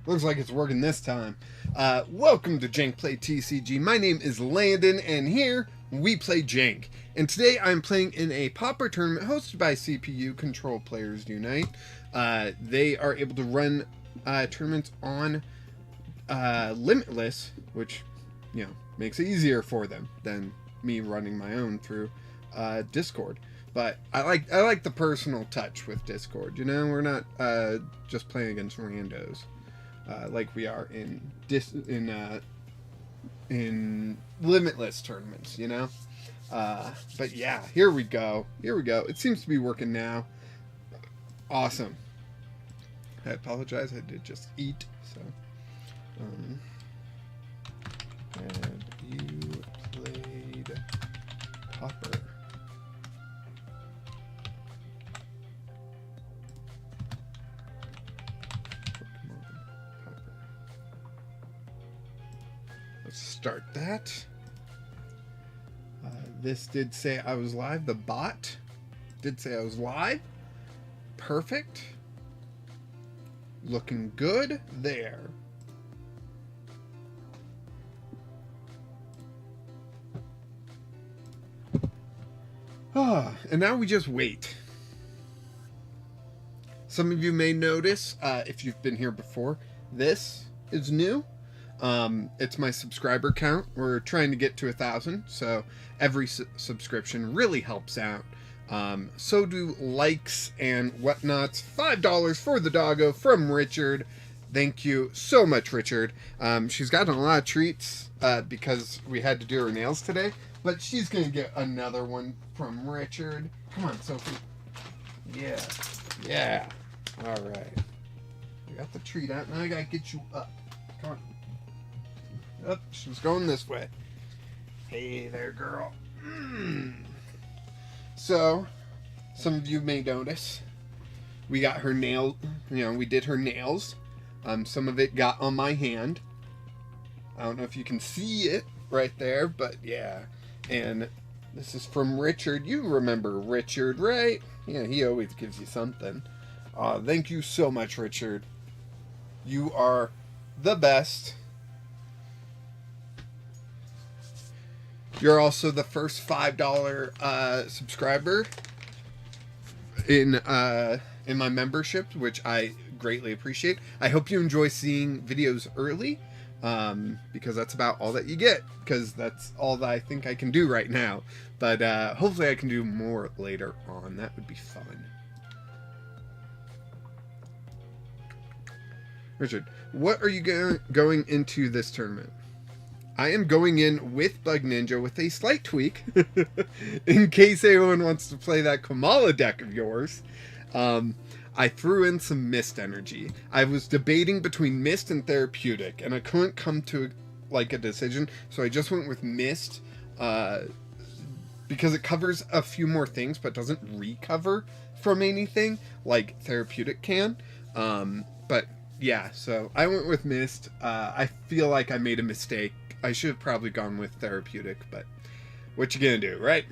Looks like it's working this time. Welcome to Jank Play TCG. My name is Landon, and here we play Jank. And today I'm playing in a Pauper tournament hosted by CPU Control Players Unite. They are able to run tournaments on Limitless, which, you know, makes it easier for them than me running my own through Discord. But I like the personal touch with Discord. You know, we're not just playing against randos. Like we are in Limitless tournaments, you know. But yeah, here we go. It seems to be working now. Awesome. I apologize. I did just eat. So, have you played Pauper? Start that. This did say I was live. The bot did say I was live. Perfect. Looking good there. And now we just wait. Some of you may notice, if you've been here before, this is new. It's my subscriber count. We're trying to get to 1,000, so every subscription really helps out. So do likes and whatnots. $5 for the doggo from Richard. Thank you so much, Richard. She's gotten a lot of treats because we had to do her nails today, but she's going to get another one from Richard. Come on, Sophie. Yeah. All right. I got the treat out. Now I got to get you up. Come on. Oh, she's going this way. Hey there, girl. So, some of you may notice we got her nail. You know, we did her nails. Some of it got on my hand. I don't know if you can see it right there, but yeah. And this is from Richard. You remember Richard, right? Yeah, he always gives you something. Thank you so much, Richard. You are the best. You're also the first $5 subscriber in my membership, which I greatly appreciate. I hope you enjoy seeing videos early, because that's about all that you get, because that's all that I think I can do right now. But hopefully I can do more later on. That would be fun. Richard, what are you going into this tournament? I am going in with Bug Ninja with a slight tweak, in case anyone wants to play that Kamala deck of yours. I threw in some Mist energy. I was debating between Mist and Therapeutic, and I couldn't come to a decision, so I just went with Mist, because it covers a few more things, but doesn't recover from anything like Therapeutic can. But yeah, so I went with Mist. I feel like I made a mistake. I should have probably gone with Therapeutic, but what you gonna do, right?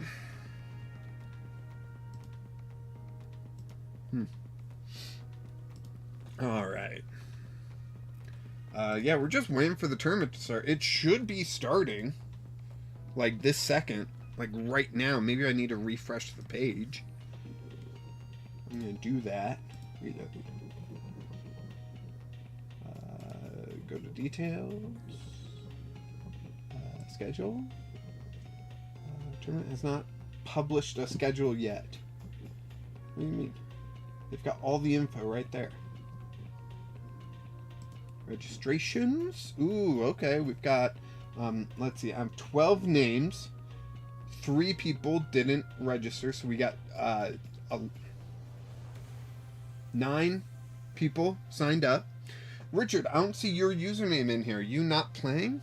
All right. Yeah, we're just waiting for the tournament to start. It should be starting, like, this second. Like, right now. Maybe I need to refresh the page. I'm gonna do that. Go to details. Schedule. Tournament has not published a schedule yet. What do you mean? They've got all the info right there. Registrations. Ooh, okay. We've got, let's see. I have 12 names. 3 people didn't register, so we got 9 people signed up. Richard, I don't see your username in here. You not playing?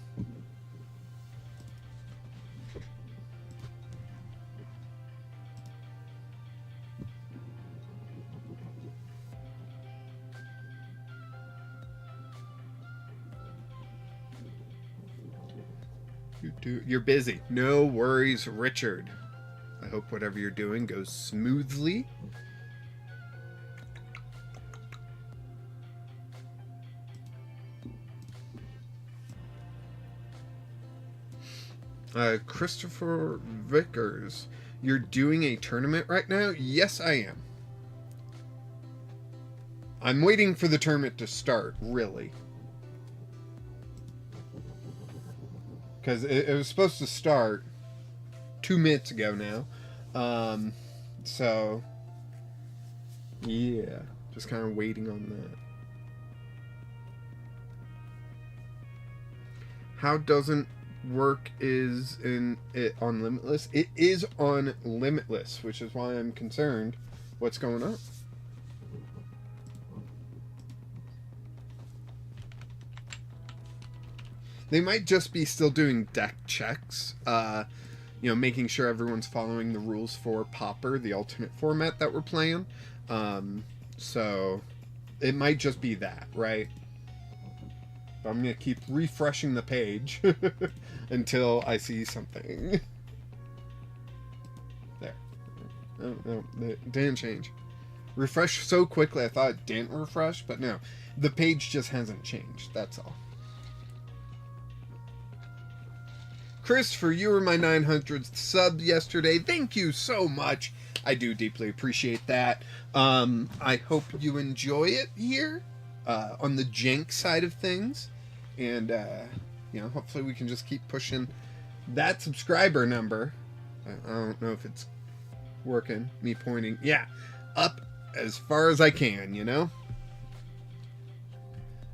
You're busy. No worries, Richard. I hope whatever you're doing goes smoothly. Christopher Vickers, you're doing a tournament right now? Yes, I am. I'm waiting for the tournament to start, really. Because it was supposed to start 2 minutes ago now. So, yeah. Just kind of waiting on that. How doesn't work is in it on Limitless? It is on Limitless, which is why I'm concerned. What's going on? They might just be still doing deck checks, you know, making sure everyone's following the rules for Pauper, the alternate format that we're playing. So it might just be that, right? But I'm going to keep refreshing the page until I see something. There. No, it didn't change. Refresh so quickly I thought it didn't refresh, but no. The page just hasn't changed, that's all. Christopher, you were my 900th sub yesterday. Thank you so much. I do deeply appreciate that. I hope you enjoy it here on the Jank side of things. And, you know, hopefully we can just keep pushing that subscriber number. I don't know if it's working. Me pointing. Yeah, up as far as I can, you know?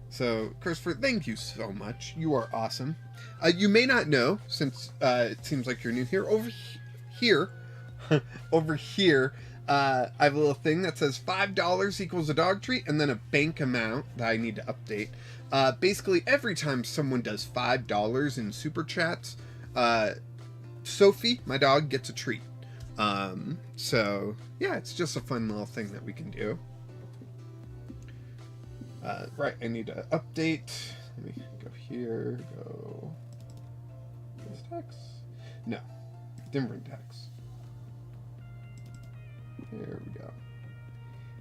So, Christopher, thank you so much. You are awesome. You may not know, since it seems like you're new here, over here, I have a little thing that says $5 equals a dog treat, and then a bank amount that I need to update. Basically, every time someone does $5 in super chats, Sophie, my dog, gets a treat. So, yeah, it's just a fun little thing that we can do. Right, I need to update. Let me go here, go... This text? No, didn't bring text. There we go.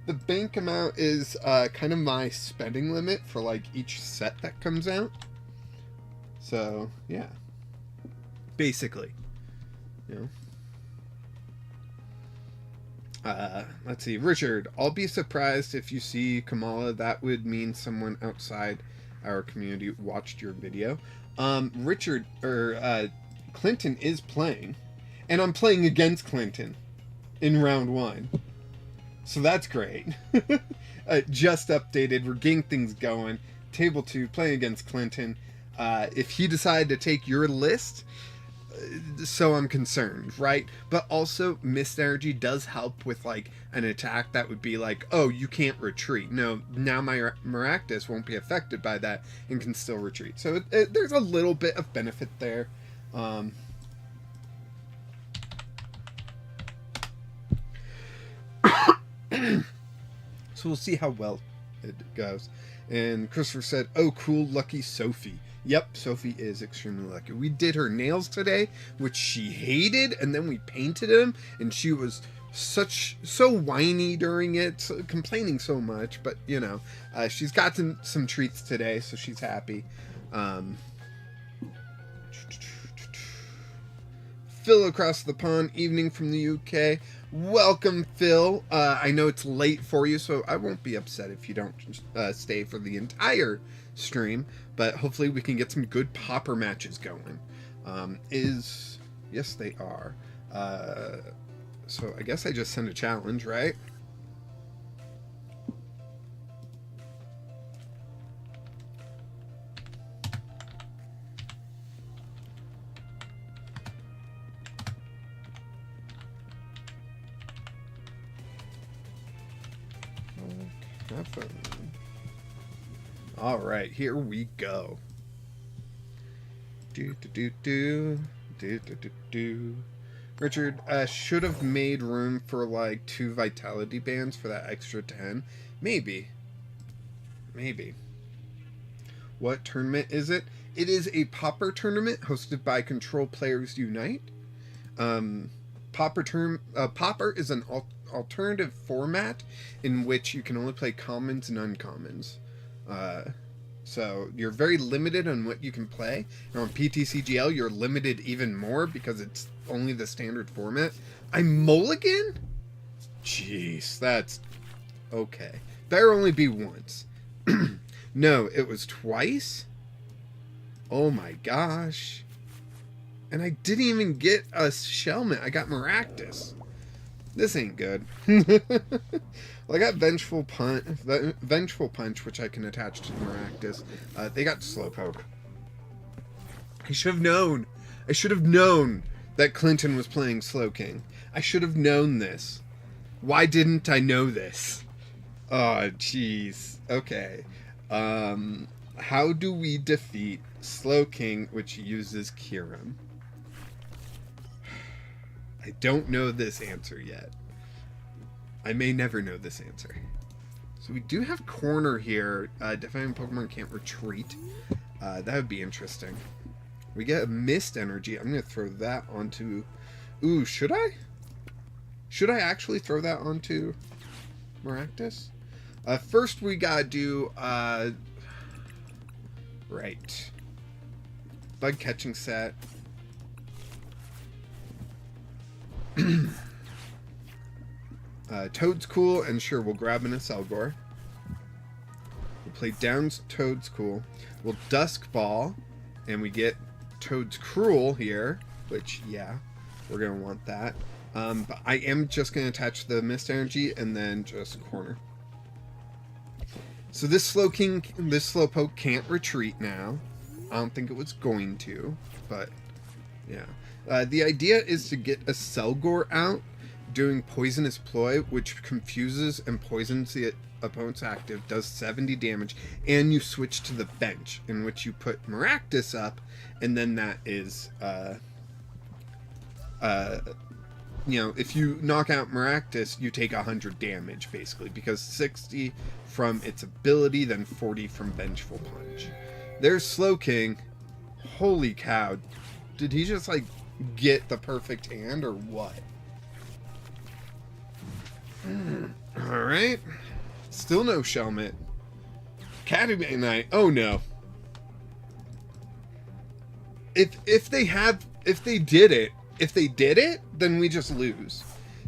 The bank amount is kind of my spending limit for like each set that comes out. So, yeah. Basically, you know. Let's see. Richard, I'll be surprised if you see Kamala. That would mean someone outside our community watched your video. Richard, or Clinton is playing, and I'm playing against Clinton in round 1. So that's great. Just updated. We're getting things going. Table 2, playing against Clinton. If he decided to take your list... so I'm concerned, right? But also, Mist Energy does help with, like, an attack that would be like, oh, you can't retreat. No, now my Maractus won't be affected by that and can still retreat. So there's a little bit of benefit there. So we'll see how well it goes. And Christopher said, oh, cool, lucky Sophie. Yep, Sophie is extremely lucky. We did her nails today, which she hated, and then we painted them, and she was so whiny during it, complaining so much, but, you know, she's gotten some treats today, so she's happy. Phil across the pond, evening from the UK. Welcome, Phil. I know it's late for you, so I won't be upset if you don't stay for the entire stream, but hopefully we can get some good Pauper matches going. Yes, they are. So I guess I just send a challenge, right? All right, here we go. Richard, should have made room for like 2 vitality bands for that extra 10. Maybe. What tournament is it? It is a Pauper tournament hosted by Control Players Unite. Pauper is an alternative format in which you can only play commons and uncommons. So you're very limited on what you can play. And on PTCGL, you're limited even more because it's only the standard format. I mulligan? Jeez, that's okay. Better only be once. No, it was twice? Oh my gosh. And I didn't even get a Shellmet. I got Maractus. This ain't good. Well, I got Vengeful Punch, which I can attach to Maractus. They got Slowpoke. I should have known. I should have known that Clinton was playing Slowking. I should have known this. Why didn't I know this? Oh, jeez. Okay. How do we defeat Slowking, which uses Kyurem? I don't know this answer yet. I may never know this answer. So we do have Corner here. Defending Pokemon can't retreat. That would be interesting. We get a Mist Energy. I'm going to throw that onto... Ooh, should I? Should I actually throw that onto Maractus? First we gotta do... Right. Bug Catching Set. Toad's cool, and sure, we'll grab an Acelgor. We'll play down Toad's cool. We'll Dusk Ball, and we get Toad's Cruel here, which, yeah, we're going to want that. But I am just going to attach the Mist Energy and then just Corner. So this Slowpoke can't retreat now. I don't think it was going to, but yeah. The idea is to get a Acelgor out, doing Poisonous Ploy, which confuses and poisons the opponent's active, does 70 damage, and you switch to the bench, in which you put Maractus up, and then that is, you know, if you knock out Maractus, you take 100 damage, basically, because 60 from its ability, then 40 from Vengeful Punch. There's Slowking. Holy cow. Did he just, like, get the perfect hand, or what? Alright. Still no Shellmet. Academy Knight. Oh no. If they did it, then we just lose.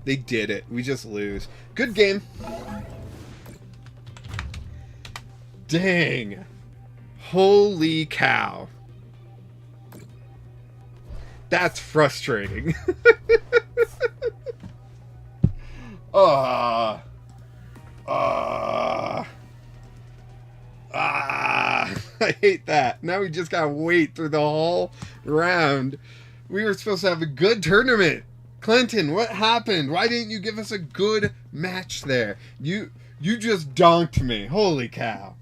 They did it. We just lose. Good game. Dang. Holy cow. That's frustrating. I hate that. Now we just gotta wait through the whole round. We were supposed to have a good tournament. Clinton, what happened? Why didn't you give us a good match there? You just donked me. Holy cow.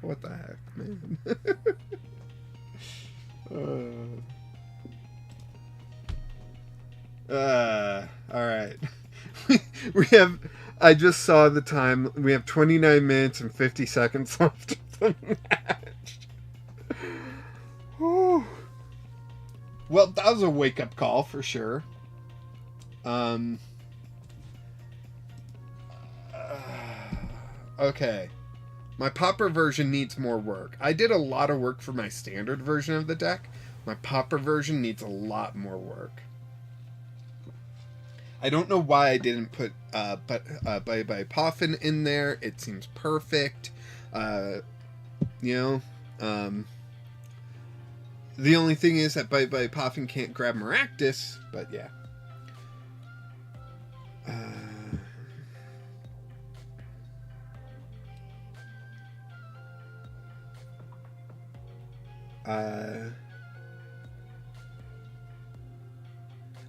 What the heck, man? Alright. We have... I just saw the time. We have 29 minutes and 50 seconds left of the match. Whew. Well, that was a wake-up call for sure. Okay. My Pauper version needs more work. I did a lot of work for my standard version of the deck. My Pauper version needs a lot more work. I don't know why I didn't put Bye Bye Poffin in there. It seems perfect. You know, the only thing is that Bye Bye Poffin can't grab Maractus, but yeah.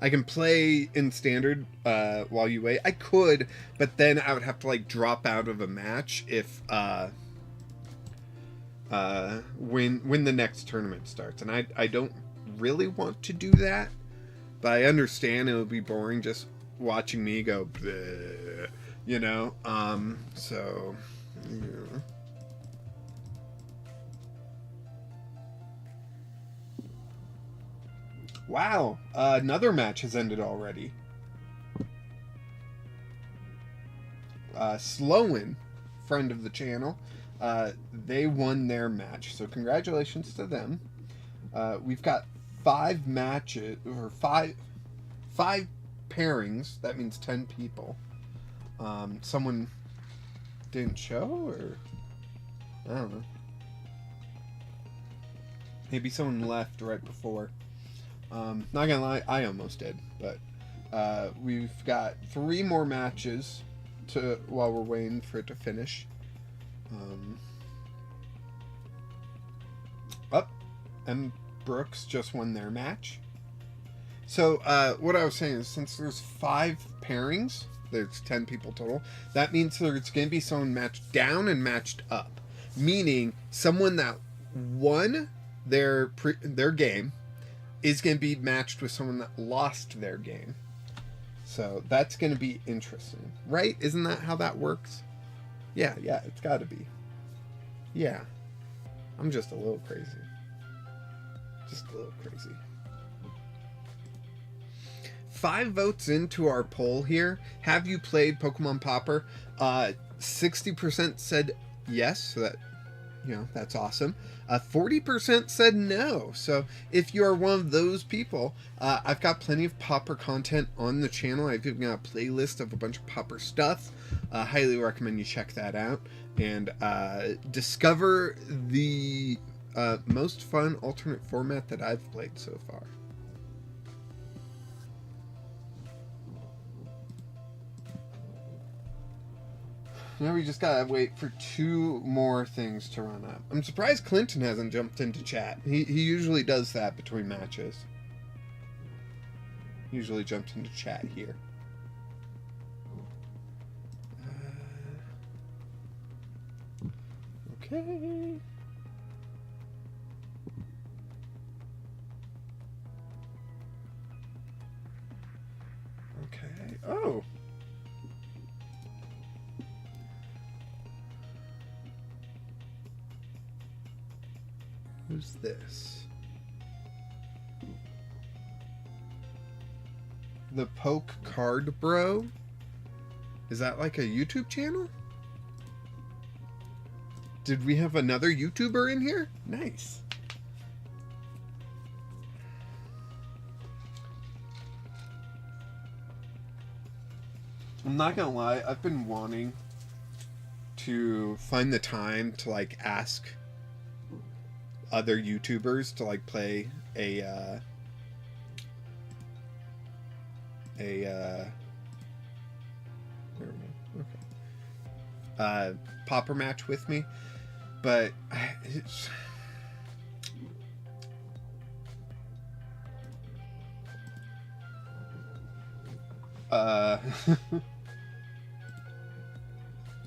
I can play in standard while you wait. I could, but then I would have to like drop out of a match if when the next tournament starts, and I don't really want to do that, but I understand it would be boring just watching me go bleh, you know. So yeah. Wow, another match has ended already. Sloan, friend of the channel, they won their match. So congratulations to them. We've got 5 matches, or five pairings. That means 10 people. Someone didn't show, or I don't know. Maybe someone left right before. Not gonna lie, I almost did, but we've got 3 more matches while we're waiting for it to finish. And Brooks just won their match. So what I was saying is, since there's 5 pairings, there's 10 people total. That means there's going to be someone matched down and matched up, meaning someone that won their game is going to be matched with someone that lost their game. So that's going to be interesting, right? Isn't that how that works? Yeah, it's got to be. Yeah, I'm just a little crazy. Just a little crazy. 5 votes into our poll here. Have you played Pokemon Pauper? 60% said yes, so that, that's awesome. 40% said no. So if you are one of those people, I've got plenty of Pauper content on the channel. I've even got a playlist of a bunch of Pauper stuff. Highly recommend you check that out and discover the most fun alternate format that I've played so far. Now we just gotta wait for 2 more things to run up. I'm surprised Clinton hasn't jumped into chat. He usually does that between matches. Usually jumps into chat here. Okay. Okay. Oh. Who's this? The Poke Card Bro? Is that like a YouTube channel? Did we have another YouTuber in here? Nice. I'm not gonna lie, I've been wanting to find the time to like ask other YouTubers to like play a Pauper match with me, but it's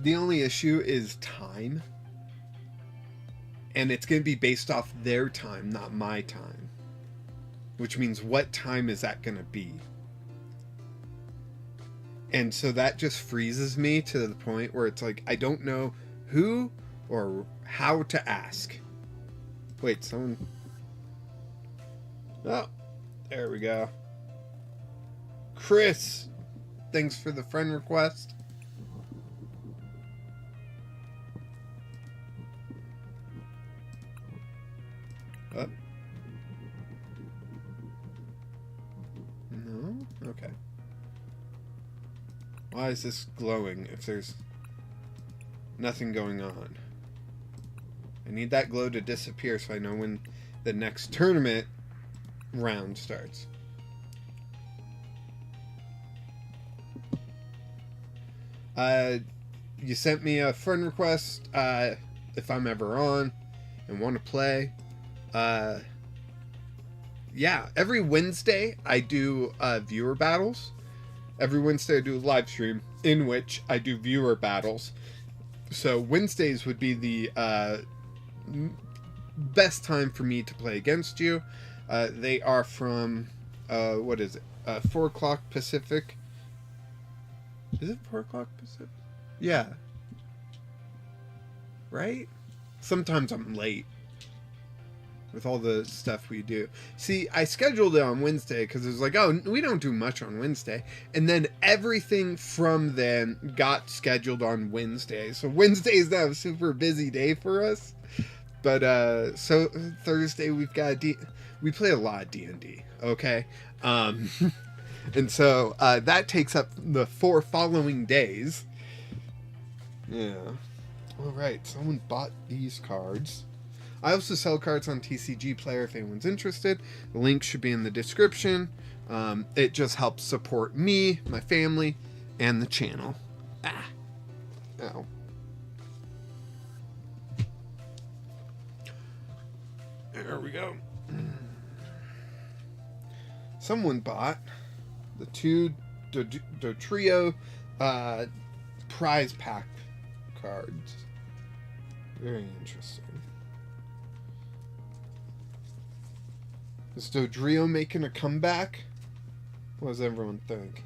the only issue is time. And it's going to be based off their time, not my time. Which means, what time is that going to be? And so that just freezes me to the point where it's like, I don't know who or how to ask. Wait, someone... Oh, there we go. Chris, thanks for the friend request. No? Okay. Why is this glowing if there's nothing going on? I need that glow to disappear so I know when the next tournament round starts. You sent me a friend request if I'm ever on and want to play. Yeah, every Wednesday I do viewer battles. Every Wednesday I do a live stream in which I do viewer battles. So Wednesdays would be the best time for me to play against you. They are from, what is it? 4 o'clock Pacific. Is it 4 o'clock Pacific? Yeah. Right? Sometimes I'm late. with all the stuff we do. See, I scheduled it on Wednesday because it was like, oh, we don't do much on Wednesday. And then everything from then got scheduled on Wednesday. So Wednesday is now a super busy day for us. But so Thursday we've got we play a lot of D&D, okay? And so that takes up the 4 following days. Yeah. All right, someone bought these cards. I also sell cards on TCG Player if anyone's interested. The link should be in the description. It just helps support me, my family, and the channel. Ah. Ow. There we go. Someone bought the 2 Trio prize pack cards. Very interesting. Is Dodrio making a comeback? What does everyone think?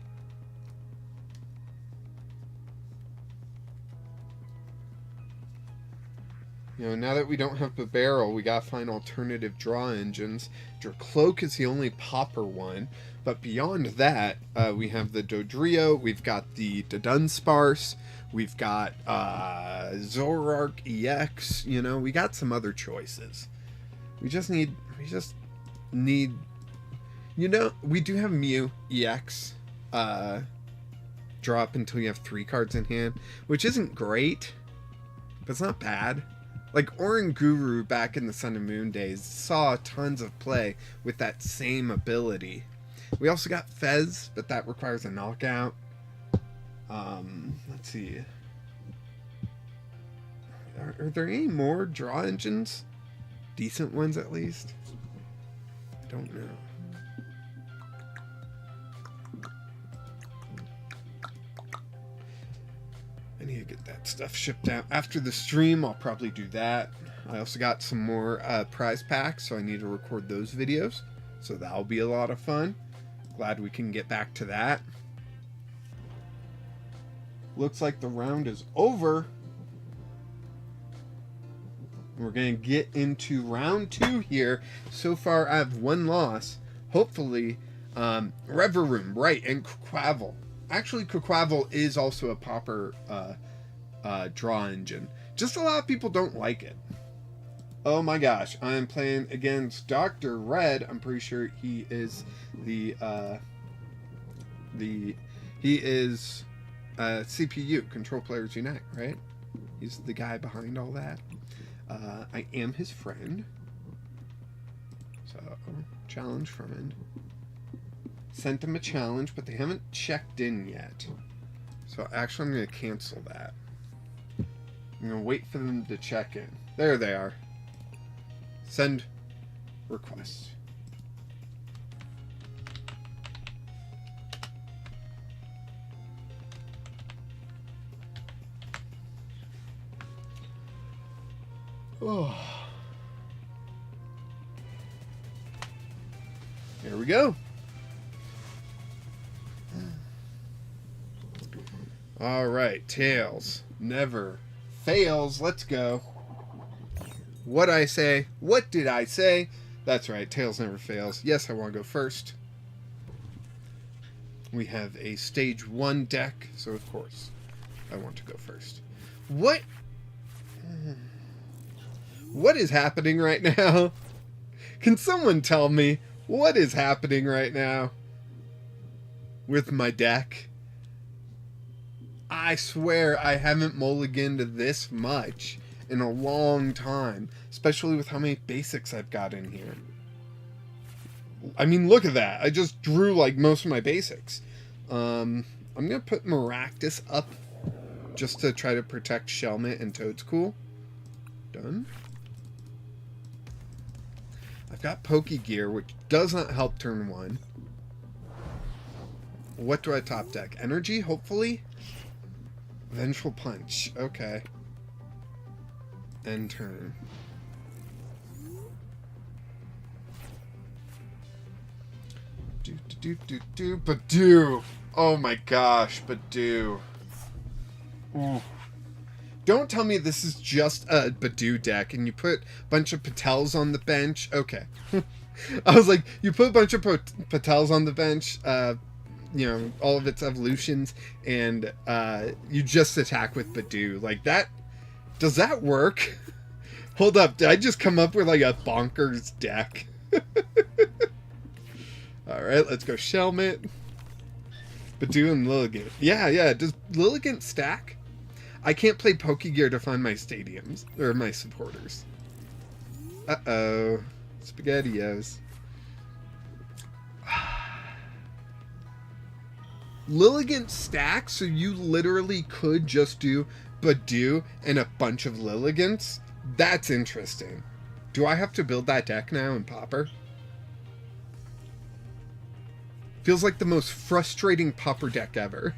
You know, now that we don't have the barrel, we gotta find alternative draw engines. Cloak is the only Pauper one, but beyond that, we have the Dodrio, we've got the Dunsparce, we've got Zoroark EX, you know, we got some other choices. We just need, you know, we do have Mew EX, drop until you have 3 cards in hand, which isn't great, but it's not bad. Like, Oranguru back in the Sun and Moon days saw tons of play with that same ability. We also got Fez, but that requires a knockout. Let's see. Are there any more draw engines? Decent ones, at least? I don't know. I need to get that stuff shipped out. After the stream, I'll probably do that. I also got some more prize packs, so I need to record those videos. So that'll be a lot of fun. Glad we can get back to that. Looks like the round is over. We're going to get into round 2 here. So far, I have 1 loss. Hopefully, Reverum, right, and Quavel. Actually, Quavel is also a Pauper draw engine. Just a lot of people don't like it. Oh my gosh, I am playing against Dr. Red. I'm pretty sure he is he is CPU, Control Players Unite, right? He's the guy behind all that. I am his friend. So, challenge friend. Sent them a challenge, but they haven't checked in yet. So actually I'm going to cancel that. I'm going to wait for them to check in. There they are. Send request. Oh. There we go. All right, Tails never fails. Let's go. What I say? What did I say? That's right, Tails never fails. Yes, I want to go first. We have a stage 1 deck, so of course I want to go first. What is happening right now? Can someone tell me what is happening right now with my deck? I swear I haven't mulliganed this much in a long time, especially with how many basics I've got in here. I mean, look at that. I just drew like most of my basics. I'm going to put Maractus up just to try to protect Shelmet and Toadscool. Done. I've got Pokegear, which does not help turn 1. What do I top deck? Energy, hopefully? Vengeful Punch. Okay. End turn. Badoo. Oh my gosh, Badoo. Ooh. Don't tell me this is just a Badoo deck and you put a bunch of Patels on the bench. Okay. I was like, you put a bunch of Patels on the bench, you know, all of its evolutions, and you just attack with Badoo. Like, that, does that work? Hold up, did I just come up with like a bonkers deck? Alright, let's go Shelmet. Badoo and Lilligant. Yeah, does Lilligant stack? I can't play Pokegear to find my stadiums, or my supporters. Uh-oh. SpaghettiOs. Lilligant stacks, so you literally could just do Badoo and a bunch of Lilligants? That's interesting. Do I have to build that deck now in Pauper? Feels like the most frustrating Pauper deck ever.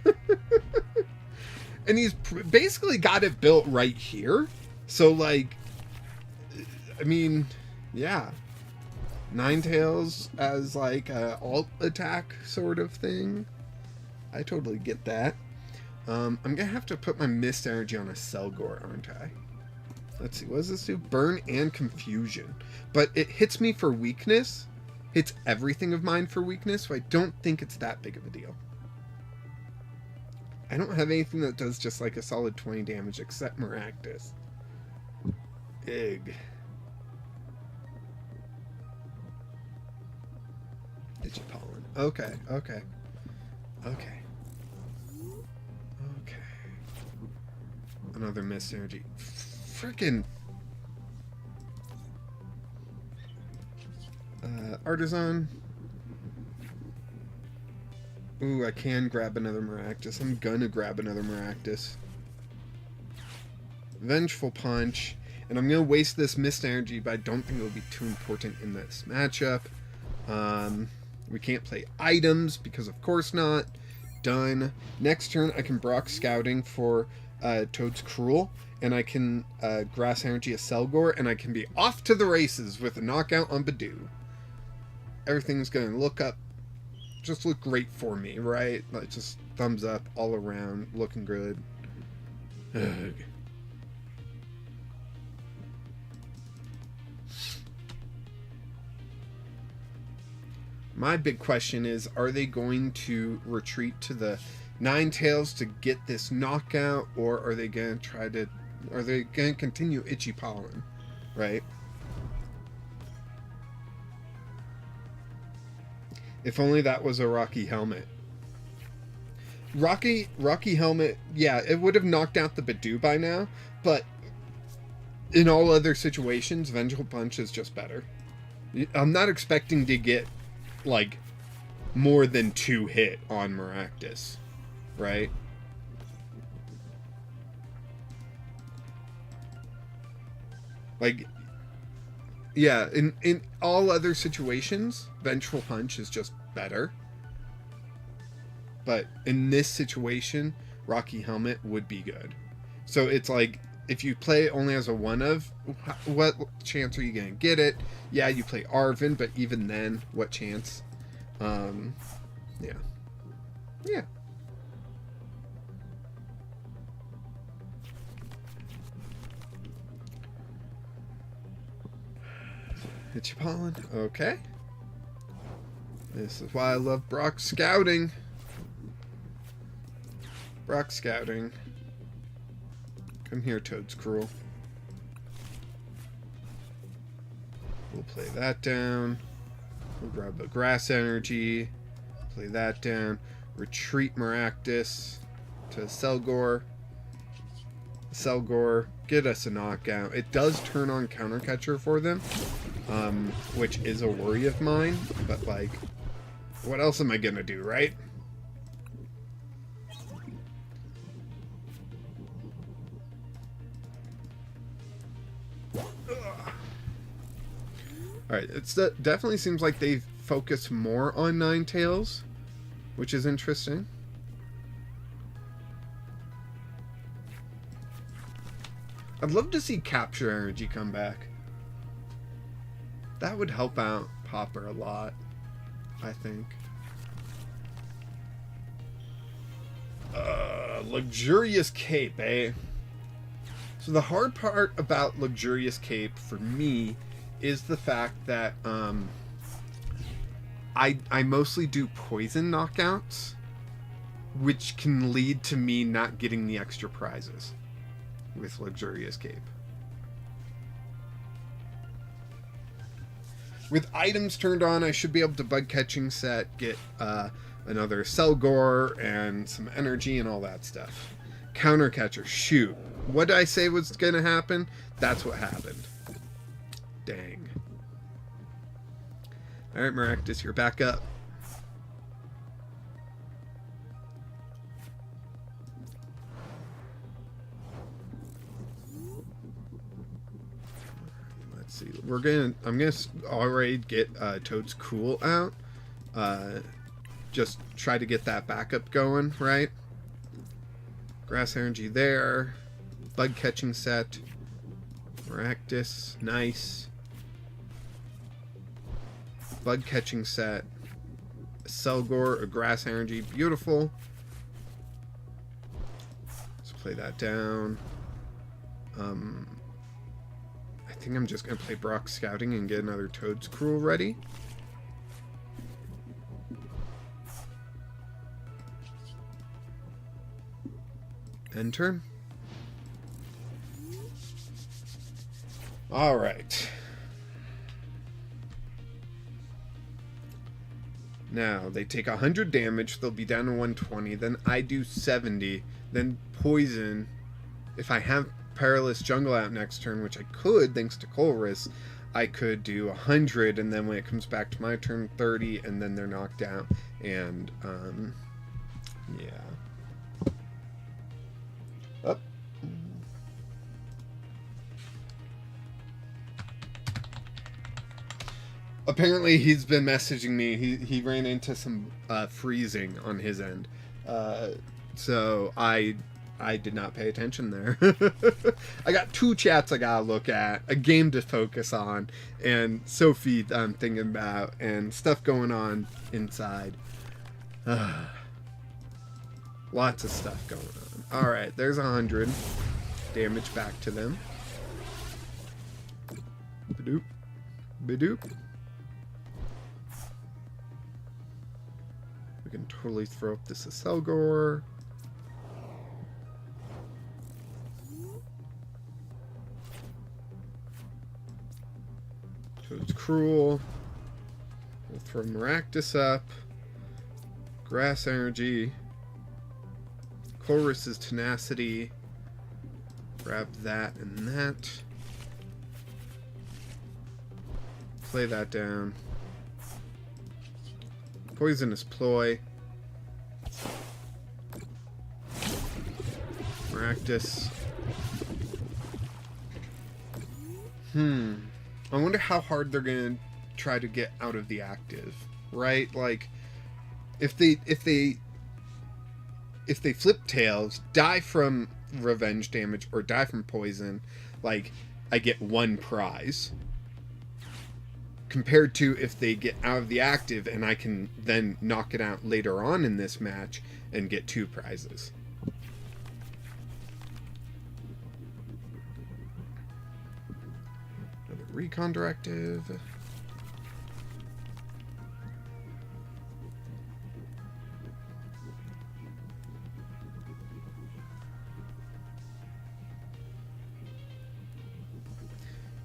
And he's basically got it built right here. So, like, I mean, yeah. Ninetales as, like, a alt attack sort of thing. I totally get that. I'm going to have to put my Mist Energy on a Selgor, aren't I? Let's see, what does this do? Burn and Confusion. But it hits me for weakness. Hits everything of mine for weakness, so I don't think it's that big of a deal. I don't have anything that does just like a solid 20 damage except Maractus. Ig. Digipollen. Okay. Another Mist Energy. Frickin' Artisan. Ooh, I can grab another Maractus. I'm gonna grab another Maractus. Vengeful Punch. And I'm gonna waste this Mist Energy, but I don't think it'll be too important in this matchup. We can't play items, because of course not. Done. Next turn, I can Brock Scouting for Toad's Cruel. And I can Grass Energy a Selgor, and I can be off to the races with a knockout on Badoo. Everything's gonna look great for me, right? Like, just thumbs up all around, looking good. Ugh. My big question is, are they going to retreat to the Ninetales to get this knockout, or are they going to continue Itchy Pollen, right? If only that was a Rocky Helmet. Rocky Helmet, yeah, it would have knocked out the Badoo by now, but in all other situations, Vengeful Punch is just better. I'm not expecting to get, like, more than 2 hit on Maractus, right? Like, yeah, in all other situations, Vengeful Punch is just better. But in this situation, Rocky Helmet would be good. So it's like, if you play it only as a one of, what chance are you going to get it? Yeah, you play Arven, but even then, what chance? Yeah. Itchy Pollen. Okay. This is why I love Brock Scouting. Brock Scouting. Come here, Toad's Cruel. We'll play that down. We'll grab a Grass Energy. Play that down. Retreat Maractus to Selgor. Selgor, get us a knockout. It does turn on Counter Catcher for them, which is a worry of mine, but, like, what else am I gonna do, right? Alright, it definitely seems like they focus more on Ninetales, which is interesting. I'd love to see Capture Energy come back. That would help out Pauper a lot, I think. Luxurious Cape, eh? So the hard part about Luxurious Cape for me is the fact that I mostly do poison knockouts, which can lead to me not getting the extra prizes with Luxurious Cape. With items turned on, I should be able to bug catching set, get another Selgor and some energy and all that stuff. Counter catcher, shoot. What did I say was going to happen? That's what happened. Dang. Alright, Maractus, you're back up. Let's see. I'm gonna already get Toad's Cool out. Just try to get that backup going, right? Grass energy there. Bug catching set. Maractus, nice. Bug catching set. A Selgor, a grass energy, beautiful. Let's play that down. I think I'm just gonna play Brock Scouting and get another Toad's Cruel ready. End turn. All right. Now, they take 100 damage, they'll be down to 120, then I do 70, then poison. If I have Perilous Jungle out next turn, which I could, thanks to Colress, I could do 100, and then when it comes back to my turn, 30, and then they're knocked out, and, yeah. Up. Apparently he's been messaging me. He ran into some freezing on his end. So I did not pay attention there. I got 2 chats I gotta look at, a game to focus on, and Sophie I'm thinking about, and stuff going on inside. Lots of stuff going on. Alright, there's 100 damage back to them. Badoop. Badoop. We can totally throw up this Selgor. So it's cruel. We'll throw Maractus up. Grass energy. Chorus's tenacity. Grab that and that. Play that down. Poisonous Ploy. Maractus. I wonder how hard they're gonna try to get out of the active, right? Like, if they flip tails, die from revenge damage or die from poison, like, I get 1 prize. Compared to if they get out of the active and I can then knock it out later on in this match and get 2 prizes. Another recon directive.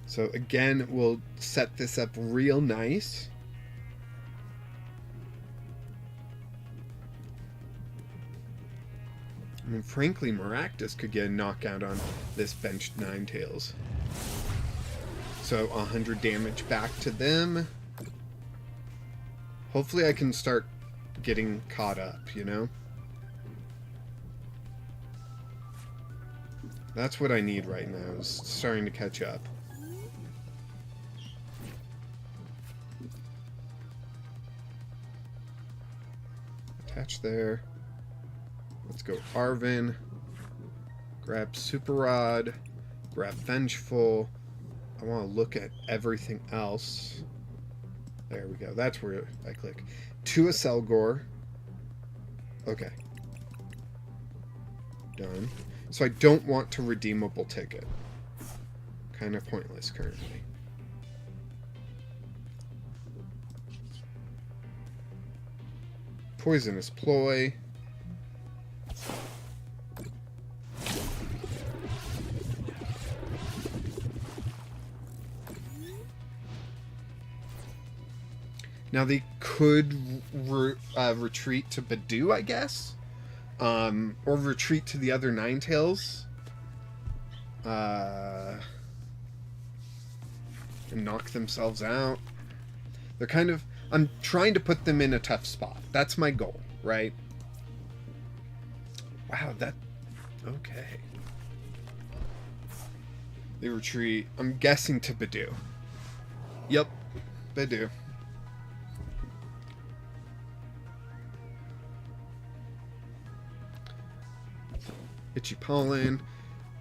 So again, we'll set this up real nice. I mean, frankly, Maractus could get a knockout on this benched Ninetales. So 100 damage back to them. Hopefully I can start getting caught up, you know? That's what I need right now, is starting to catch up. Attach there. Let's go Arvin. Grab Super Rod. Grab Vengeful. I want to look at everything else. There we go. That's where I click. 2 a Selgor. Okay. Done. So I don't want to redeemable ticket. Kind of pointless currently. Poisonous Ploy. Now they could retreat to Badoo, I guess, or retreat to the other Ninetales, and knock themselves out. They're kind of... I'm trying to put them in a tough spot. That's my goal, right? Wow, that... Okay. They retreat. I'm guessing to Badoo. Yep, Badoo. Itchy Pollen.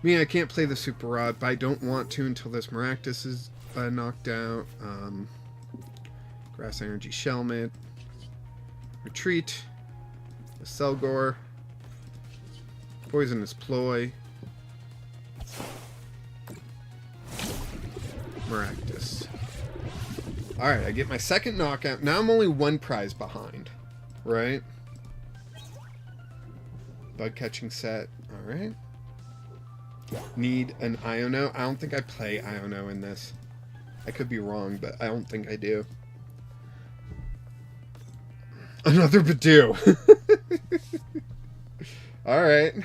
I can't play the Super Rod, but I don't want to until this Maractus is knocked out. Grass Energy Shelmet. Retreat. The Selgor. Poisonous Ploy. Maractus. Alright, I get my second knockout. Now I'm only one prize behind. Right? Bug catching set. Alright. Need an Iono. I don't think I play Iono in this. I could be wrong, but I don't think I do. Another Badoo. Alright.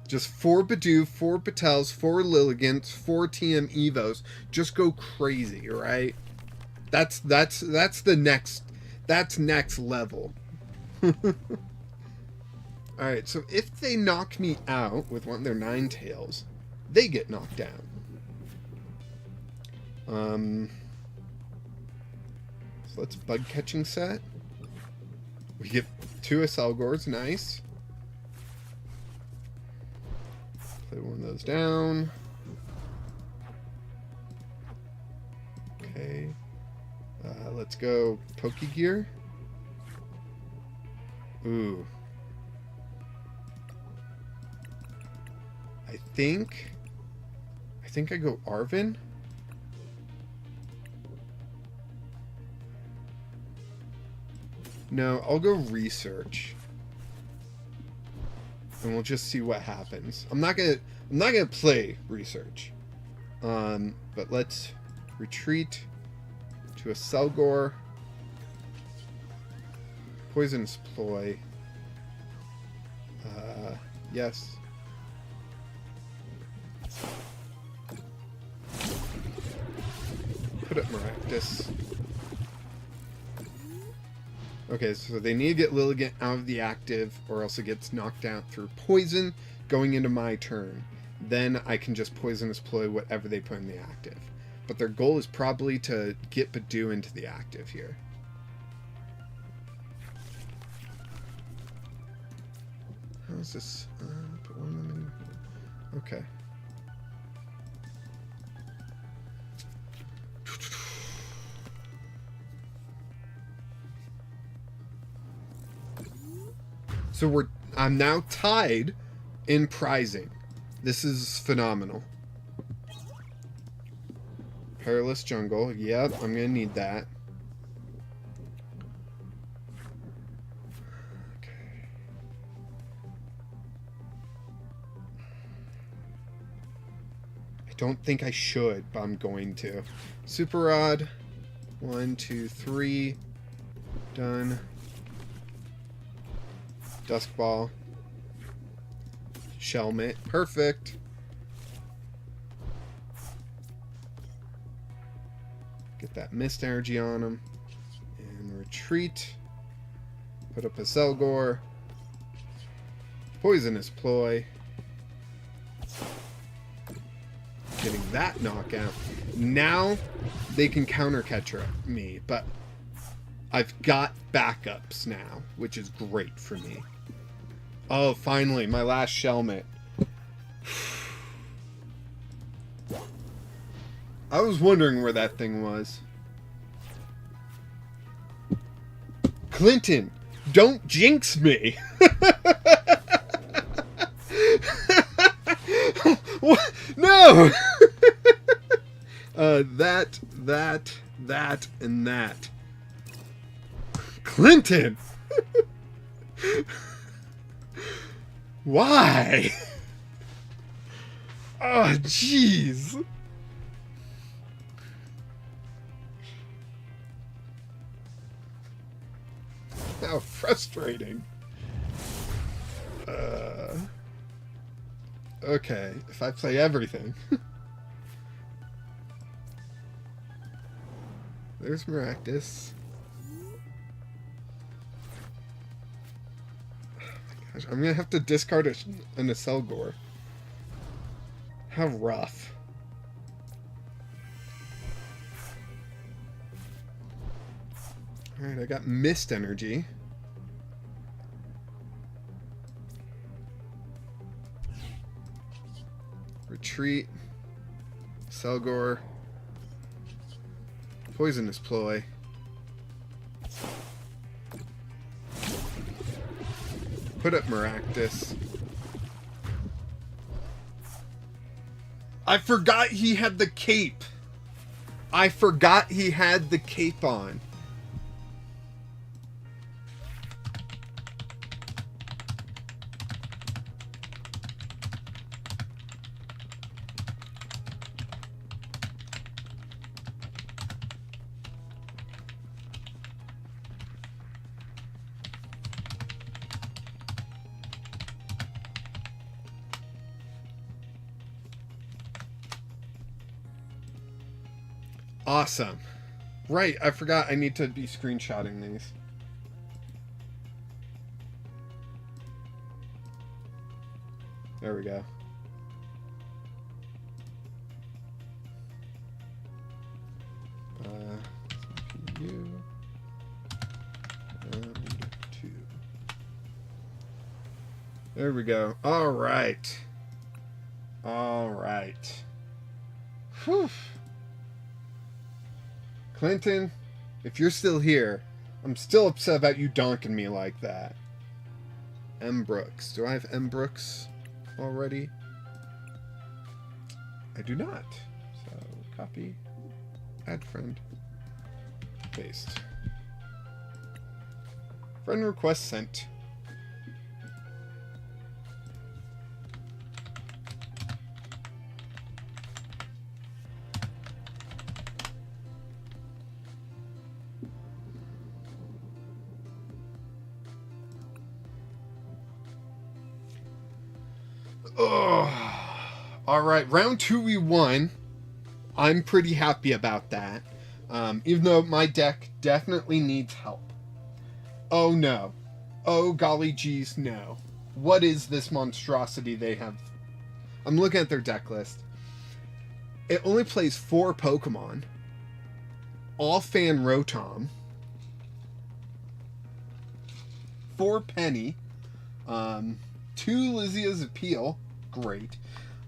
Just 4 Badoo, 4 Patels, 4 Lilligants, 4 TM Evos. Just go crazy, right? That's the next... That's next level. Alright, so if they knock me out with one of their Ninetales, they get knocked down. So let's bug catching set. We get 2 Aselgors, nice. Play one of those down. Okay. Let's go Pokegear. Ooh. I think I go Arvin. No, I'll go Research. And we'll just see what happens. I'm not gonna play Research. But let's retreat to a Selgor. Poisonous Ploy. Yes. Put up Maractus. Okay, so they need to get Lilligant out of the active, or else it gets knocked out through poison going into my turn. Then I can just Poisonous Ploy whatever they put in the active. But their goal is probably to get Badoo into the active here. How's this? Put one of them in. Okay. So I'm now tied in prizing. This is phenomenal. Perilous Jungle. Yep, I'm gonna need that. Okay. I don't think I should, but I'm going to. Super Rod. 1, 2, 3. Done. Dusk Ball. Shelmet. Perfect. Get that Mist Energy on him. And retreat. Put up a Selgor. Poisonous Ploy. Getting that knockout. Now they can counter catch me, but I've got backups now, which is great for me. Oh, finally, my last Shelmet. I was wondering where that thing was. Clinton, Don't jinx me. What? No. That, and that. Clinton. Why? Oh, jeez. How frustrating. Okay, if I play everything. There's Maractus. Oh my gosh, I'm gonna have to discard an Acelgor. How rough. Alright, I got Mist Energy. Retreat. Acelgor. Poisonous Ploy. Put up Maractus. I forgot he had the cape. I forgot he had the cape on. Awesome. Right, I forgot I need to be screenshotting these. There we go. CPU and 2. There we go. All right. All right. Whew. Clinton, if you're still here, I'm still upset about you donking me like that. M. Brooks. Do I have M. Brooks already? I do not. So, copy, add friend, paste. Friend request sent. Alright, round 2 we won. I'm pretty happy about that. Even though my deck definitely needs help. Oh no. Oh golly geez no. What is this monstrosity they have? I'm looking at their deck list. It only plays 4 Pokemon. All Fan Rotom. 4 Penny. 2 Lizia's Appeal. Great.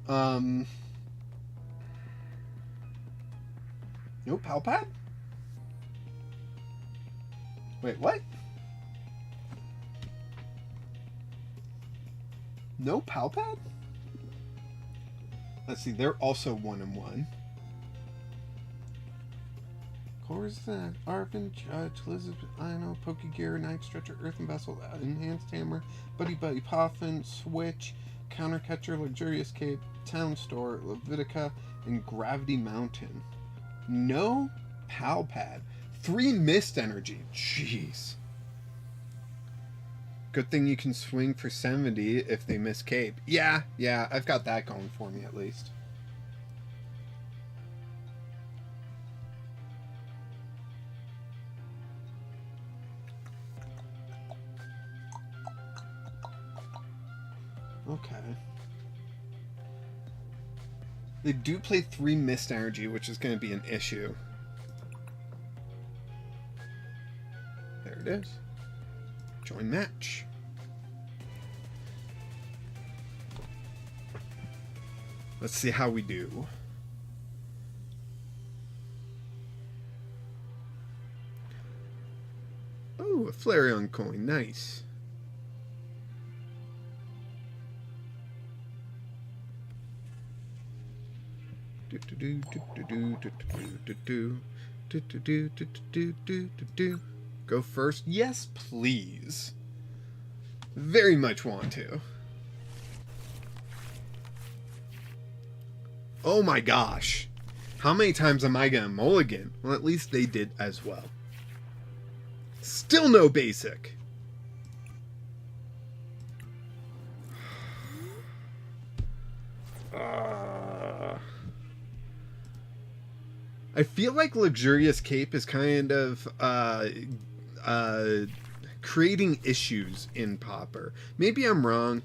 No Palpad? Wait, what? No Palpad? Let's see, they're also 1-1. Corza, Arvin, Judge, Elizabeth, Ino, Pokegear, Night Stretcher, Earthen Vessel, Enhanced Hammer, Buddy Poffin, Switch, Counter Catcher, Luxurious Cape, Town Store, Levitica, and Gravity Mountain. No Palpad. 3 Mist Energy. Jeez. Good thing you can swing for 70 if they miss Cape. Yeah, I've got that going for me at least. Okay. They do play 3 Mist Energy, which is going to be an issue. There it is. Join match. Let's see how we do. Oh, Flareon coin, nice. Go first? Yes, please. Very much want to. Oh my gosh. How many times am I gonna mulligan? Well, at least they did as well. Still no basic. I feel like Luxurious Cape is kind of creating issues in Pauper. Maybe I'm wrong.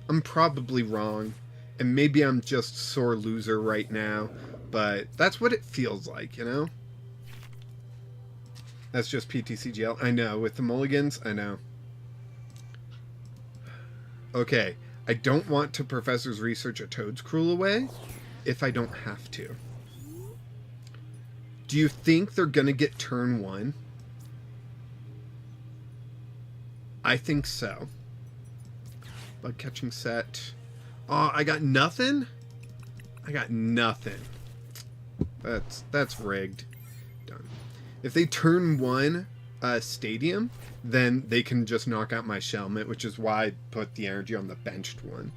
I'm probably wrong. And maybe I'm just sore loser right now. But that's what it feels like, you know? That's just PTCGL. I know. With the mulligans, I know. Okay. I don't want to Professor's Research a Toad's Cruel away if I don't have to. Do you think they're going to get turn 1? I think so. Bug catching set. Oh, I got nothing? I got nothing. That's rigged. Done. If they turn 1 stadium, then they can just knock out my Shelmet, which is why I put the energy on the benched one.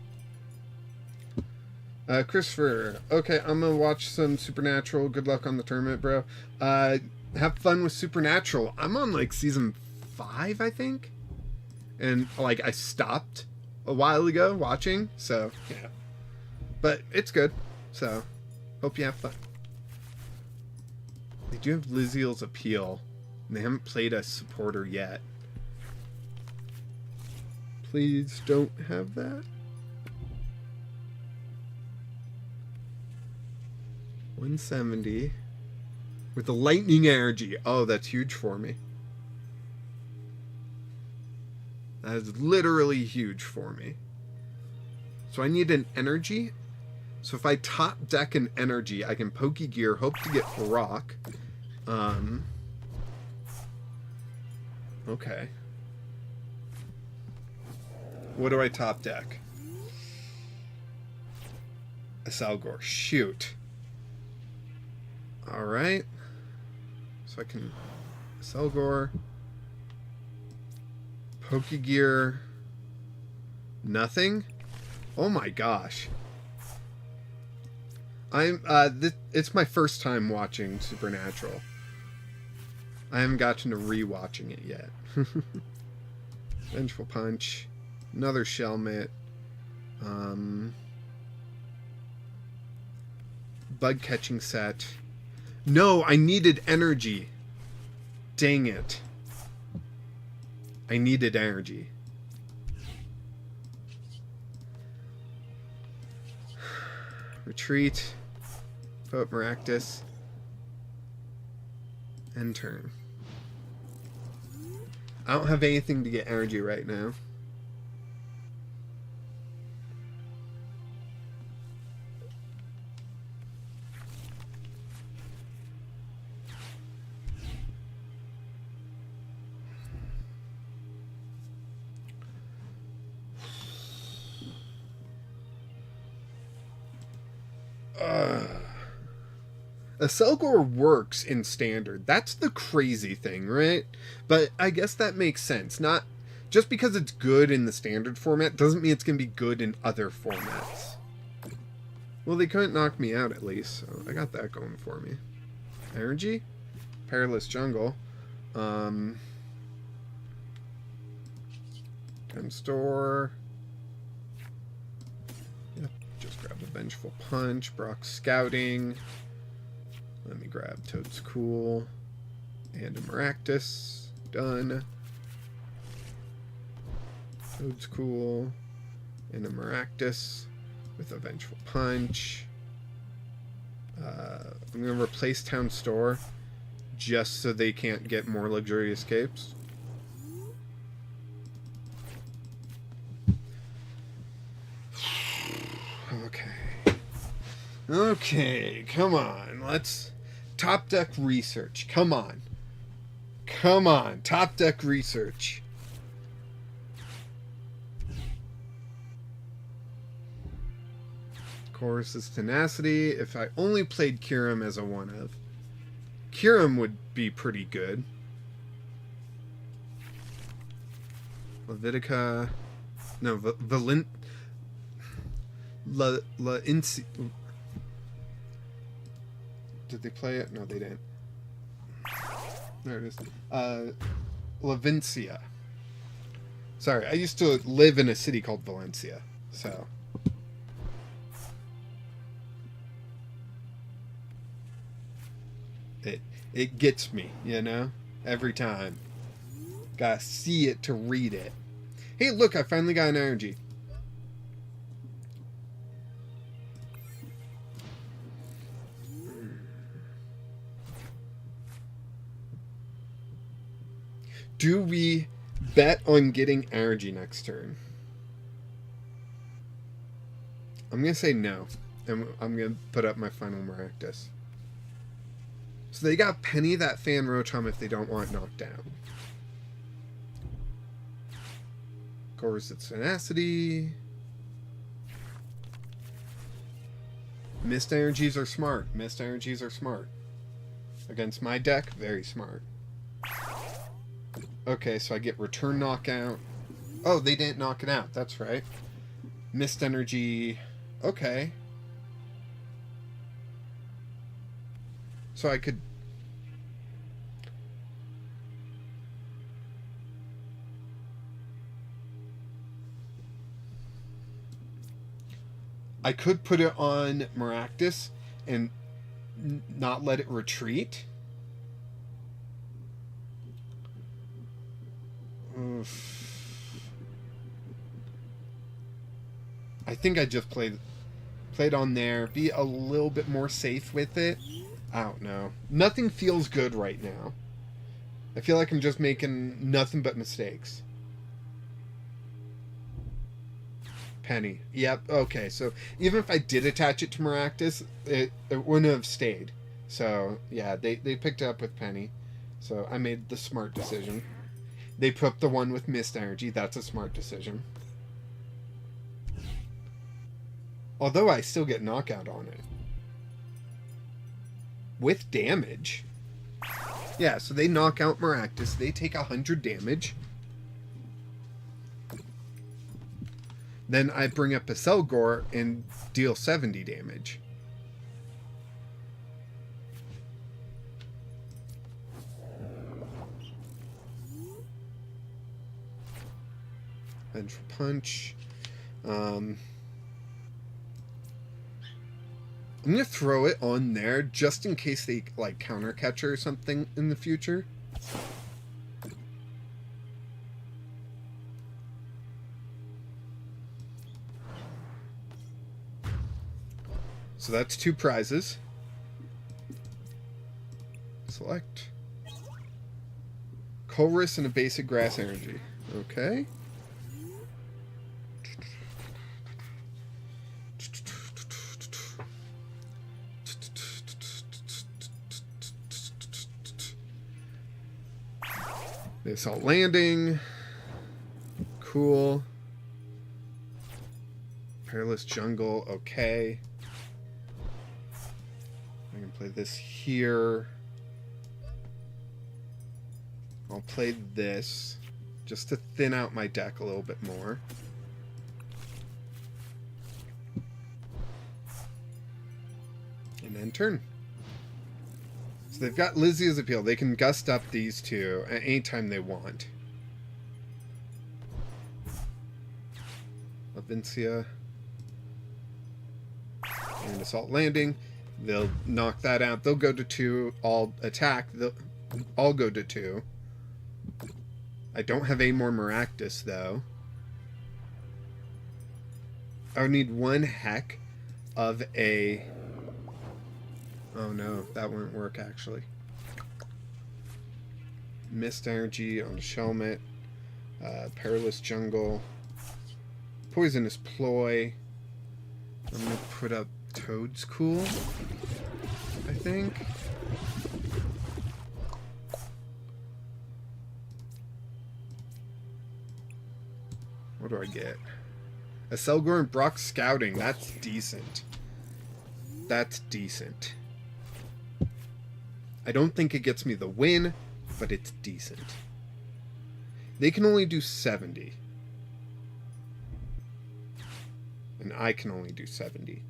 Christopher, okay, I'm gonna watch some Supernatural. Good luck on the tournament, bro. Have fun with Supernatural. I'm on like season 5, I think, and like I stopped a while ago watching, so yeah. But it's good, so hope you have fun. They do have Liziel's Appeal, and they haven't played a supporter yet. Please don't have that. 170 with the lightning energy. Oh, that's huge for me. That is literally huge for me. So I need an energy. So if I top deck an energy, I can Pokegear, hope to get Rock. Okay. What do I top deck? A Salgor. Shoot. Alright. So I can Selgor, Pokegear, nothing? Oh my gosh. It's my first time watching Supernatural. I haven't gotten to rewatching it yet. Vengeful Punch, another Shelmet, Bug catching set. No, I needed energy. Dang it. I needed energy. Retreat. Vote Maractus. End turn. I don't have anything to get energy right now. A Selgor works in Standard. That's the crazy thing, right? But I guess that makes sense. Not just because it's good in the Standard format doesn't mean it's going to be good in other formats. Well, they couldn't knock me out at least, so I got that going for me. Energy? Perilous Jungle. Gem Store. Yep, just grab a Vengeful Punch. Brock Scouting. Let me grab Toad's Cool and a Maractus. Done. Toad's Cool and a Maractus with a Vengeful Punch. I'm going to replace Town Store just so they can't get more Luxurious Capes. Okay, come on. Let's top deck research. Come on. Come on, top deck research. Chorus's Tenacity. If I only played Kirim as a one-of, Kirim would be pretty good. Levitica. No, Valin. La Inci. Did they play it? No, they didn't. There it is. Lavencia. Sorry, I used to live in a city called Valencia, so. It gets me, you know? Every time. Gotta see it to read it. Hey, look, I finally got an energy. Do we bet on getting energy next turn? I'm going to say no. And I'm going to put up my final Maractus. So they got Penny that Fan Rotom if they don't want knocked down. Of course, it's Tenacity. Mist Energies are smart. Mist Energies are smart. Against my deck, very smart. Okay, so I get Return Knockout. Oh, they didn't knock it out. That's right. Mist Energy. Okay. So I could... I could put it on Maractus and not let it retreat. Oof. I think I just played on there. Be a little bit more safe with it. I don't know. Nothing feels good right now. I feel like I'm just making nothing but mistakes. Penny. Yep. Okay. So even if I did attach it to Maractus, it wouldn't have stayed. So yeah, they picked it up with Penny. So I made the smart decision. They put up the one with Mist Energy. That's a smart decision. Although I still get knockout on it. With damage. Yeah, so they knock out Maractus. They take 100 damage. Then I bring up a Selgor and deal 70 damage. Vengeful Punch. I'm going to throw it on there just in case they like counter catcher or something in the future. So that's 2 prizes. Select. Colress and a basic grass energy. Okay. The Assault Landing. Cool. Perilous Jungle. Okay. I can play this here. I'll play this just to thin out my deck a little bit more. And then turn. So they've got Lizzie's Appeal. They can gust up these two at any time they want. Lavencia. And Assault Landing. They'll knock that out. They'll go to 2. I'll attack. I'll go to 2. I don't have any more Maractus, though. I would need 1 heck of a... Oh no, that wouldn't work, actually. Mist Energy on Shelmet. Perilous Jungle. Poisonous Ploy. I'm going to put up Toad's Cool, I think. What do I get? A Selgor and Brock Scouting. That's decent. That's decent. I don't think it gets me the win, but it's decent. They can only do 70. And I can only do 70.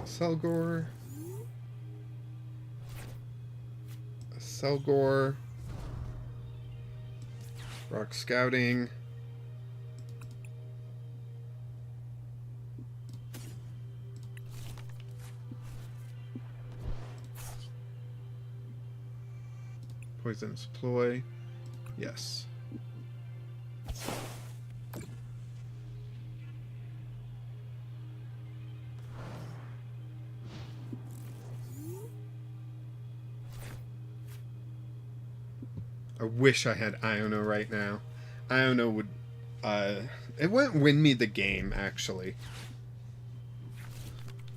Selgor. A Selgor. Rock Scouting. Poisonous Ploy. Yes. I wish I had Iono right now. Iono would, it wouldn't win me the game, actually.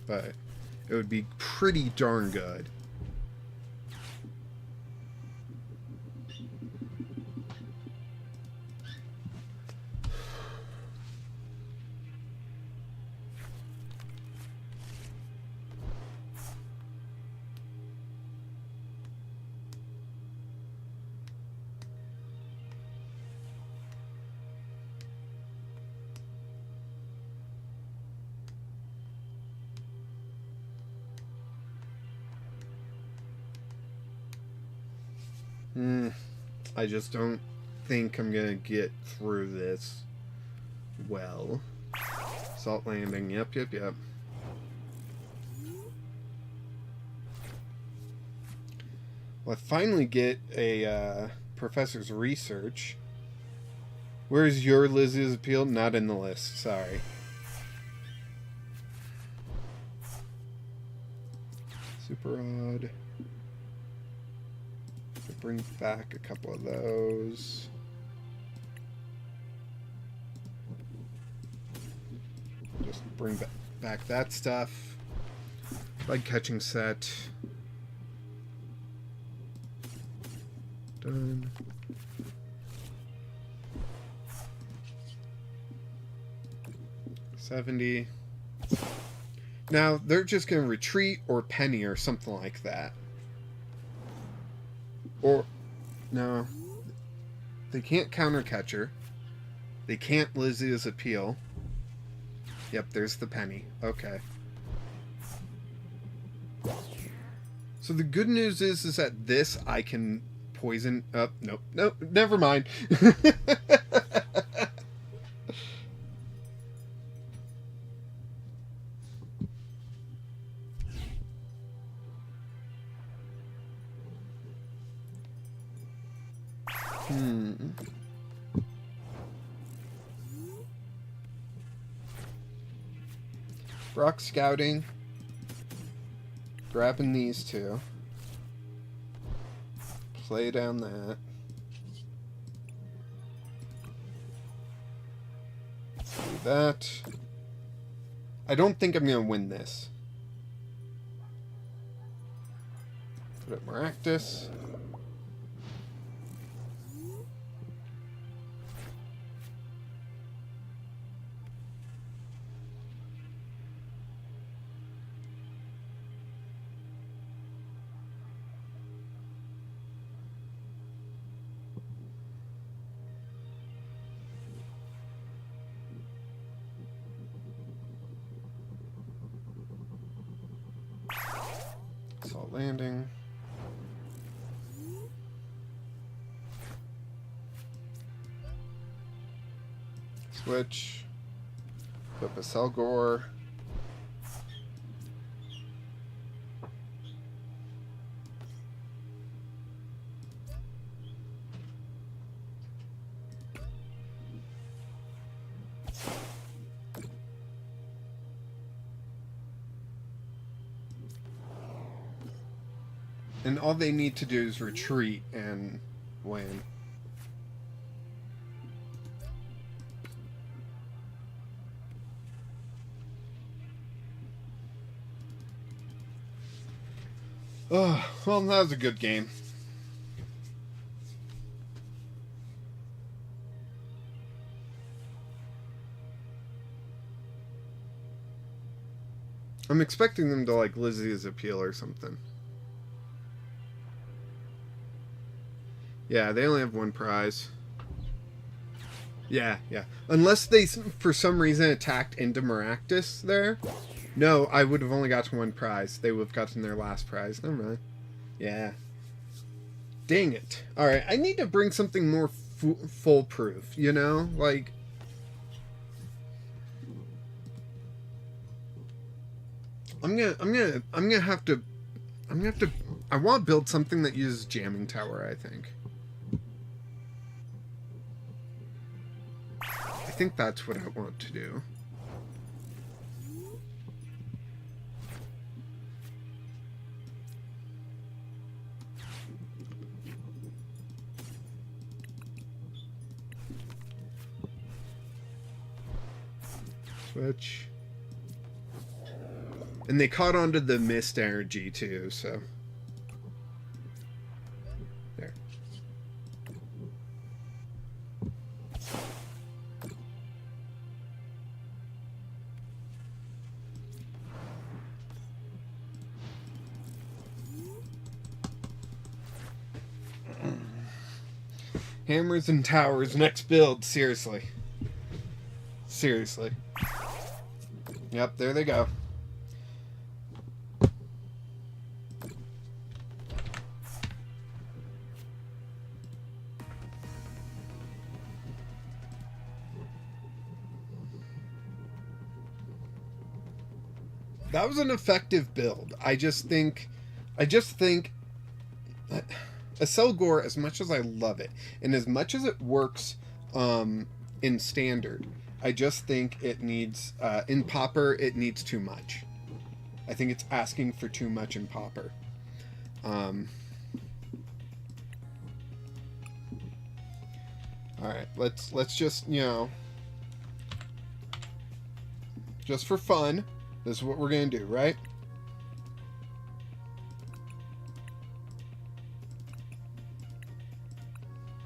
But it would be pretty darn good. I just don't think I'm gonna get through this well. Salt Landing, yep. Well, I finally get a Professor's Research. Where's your Lizzie's Appeal? Not in the list, sorry. Super odd. Bring back a couple of those. Just bring back that stuff. Bug catching set. Done. $70. Now they're just gonna retreat or penny or something like that. Or, no, they can't counter catcher. They can't Lizzie's Appeal. Yep, there's the penny. Okay. So the good news is that this I can poison up. Nope, never mind. Rock Scouting. Grabbing these two. Play down that. Do that. I don't think I'm going to win this. Put up Maractus. Salt Landing. Switch. Flip a Selgor. And all they need to do is retreat and win. Oh, well, that was a good game. I'm expecting them to like Lizzie's Appeal or something. Yeah, they only have one prize. Yeah. Unless they, for some reason, attacked into Maractus there. No, I would have only gotten one prize. They would have gotten their last prize. Never mind. Yeah. Dang it. Alright, I need to bring something more foolproof, you know? Like... I'm gonna have to... I want to build something that uses Jamming Tower, I think. I think that's what I want to do. Switch. And they caught onto the mist energy too, so... There. Hammers and towers, next build, seriously. Seriously. Yep, there they go. That was an effective build. I just think that Aselgor, as much as I love it, and as much as it works in standard, I just think it needs, in Pauper, it needs too much. I think it's asking for too much in Pauper. Alright, let's just, you know, just for fun, this is what we're going to do, right?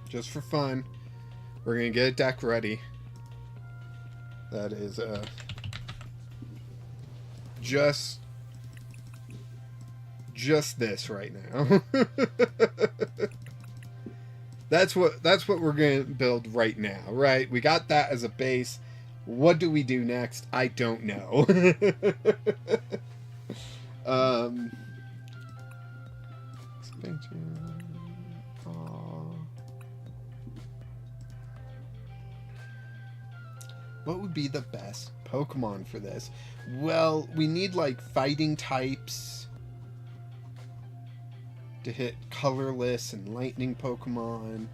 Just for fun, we're going to get a deck ready. That is, just this right now. That's what we're going to build right now, right? We got that as a base. What do we do next? I don't know. Expansion. What would be the best Pokemon for this? Well, we need like fighting types to hit colorless and lightning Pokemon.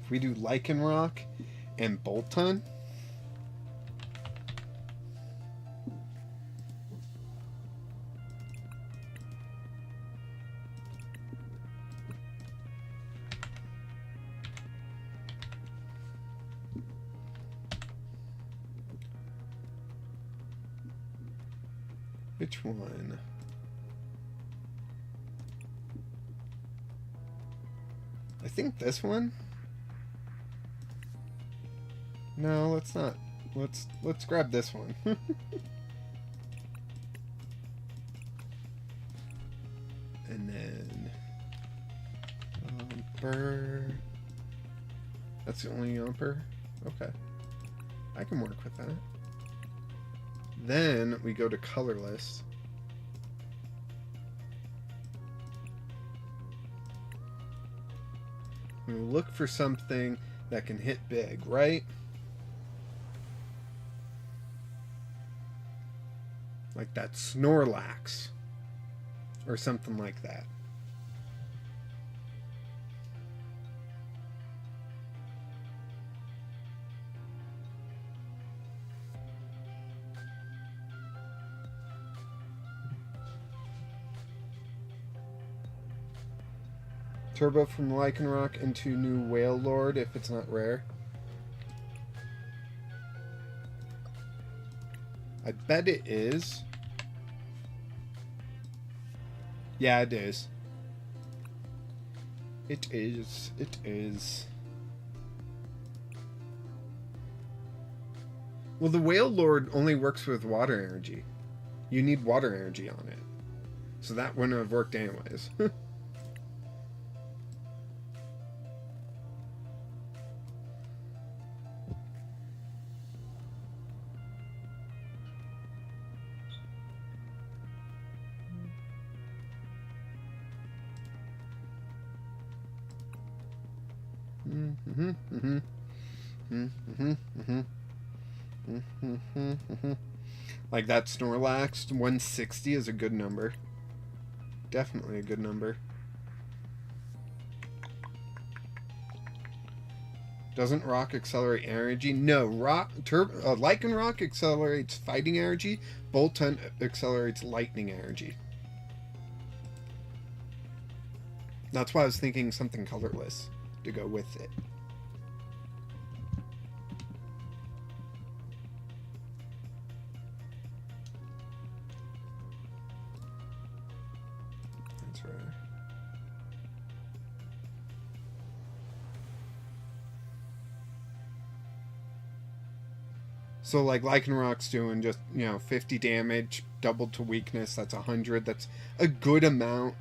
If we do Lycanroc and Bolton. Which one? I think this one? No, let's not. Let's grab this one. And then Yomper. That's the only Yomper? Okay. I can work with that. Then we go to colorless. We look for something that can hit big, right? Like that Snorlax. Or something like that. Turbo from Lycanroc into new Whale Lord if it's not rare. I bet it is. Yeah, it is. It is. It is. Well, the Whale Lord only works with water energy. You need water energy on it. So that wouldn't have worked anyways. Like that Snorlax 160 is a good number. Definitely a good number. Doesn't Rock accelerate energy? No, Lycanroc accelerates fighting energy. Boltund accelerates lightning energy. That's why I was thinking something colorless to go with it. That's right. So like Lycanroc's doing just, 50 damage, doubled to weakness, that's 100. That's a good amount.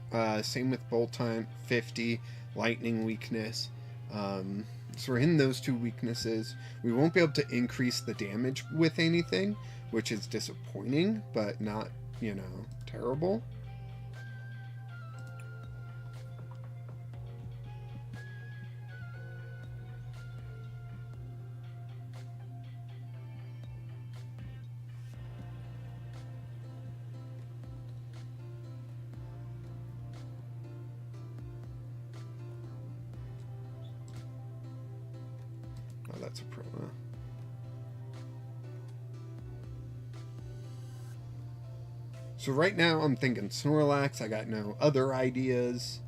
Same with Boltund, 50, lightning weakness. So we're in those two weaknesses. We won't be able to increase the damage with anything, which is disappointing, but not, terrible. Oh, that's a promo. So right now I'm thinking Snorlax. I got no other ideas.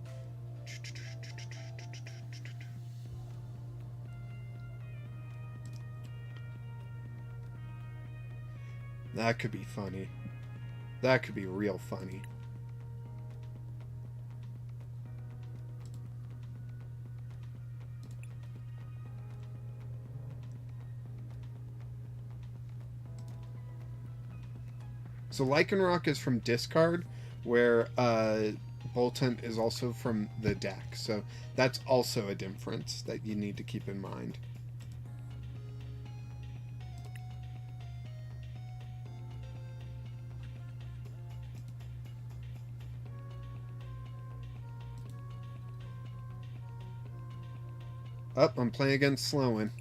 That could be funny. That could be real funny. So Lycanroc is from discard, where Boltund is also from the deck. So that's also a difference that you need to keep in mind. Oh, I'm playing against Sloan.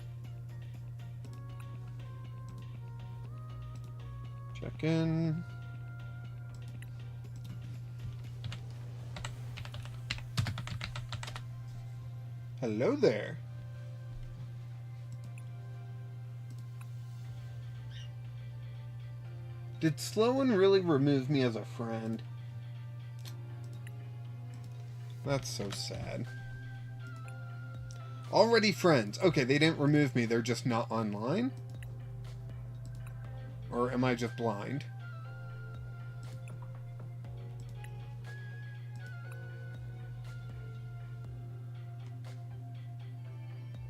Check in. Hello there. Did Sloan really remove me as a friend? That's so sad. Already friends. Okay, they didn't remove me. They're just not online? Or am I just blind?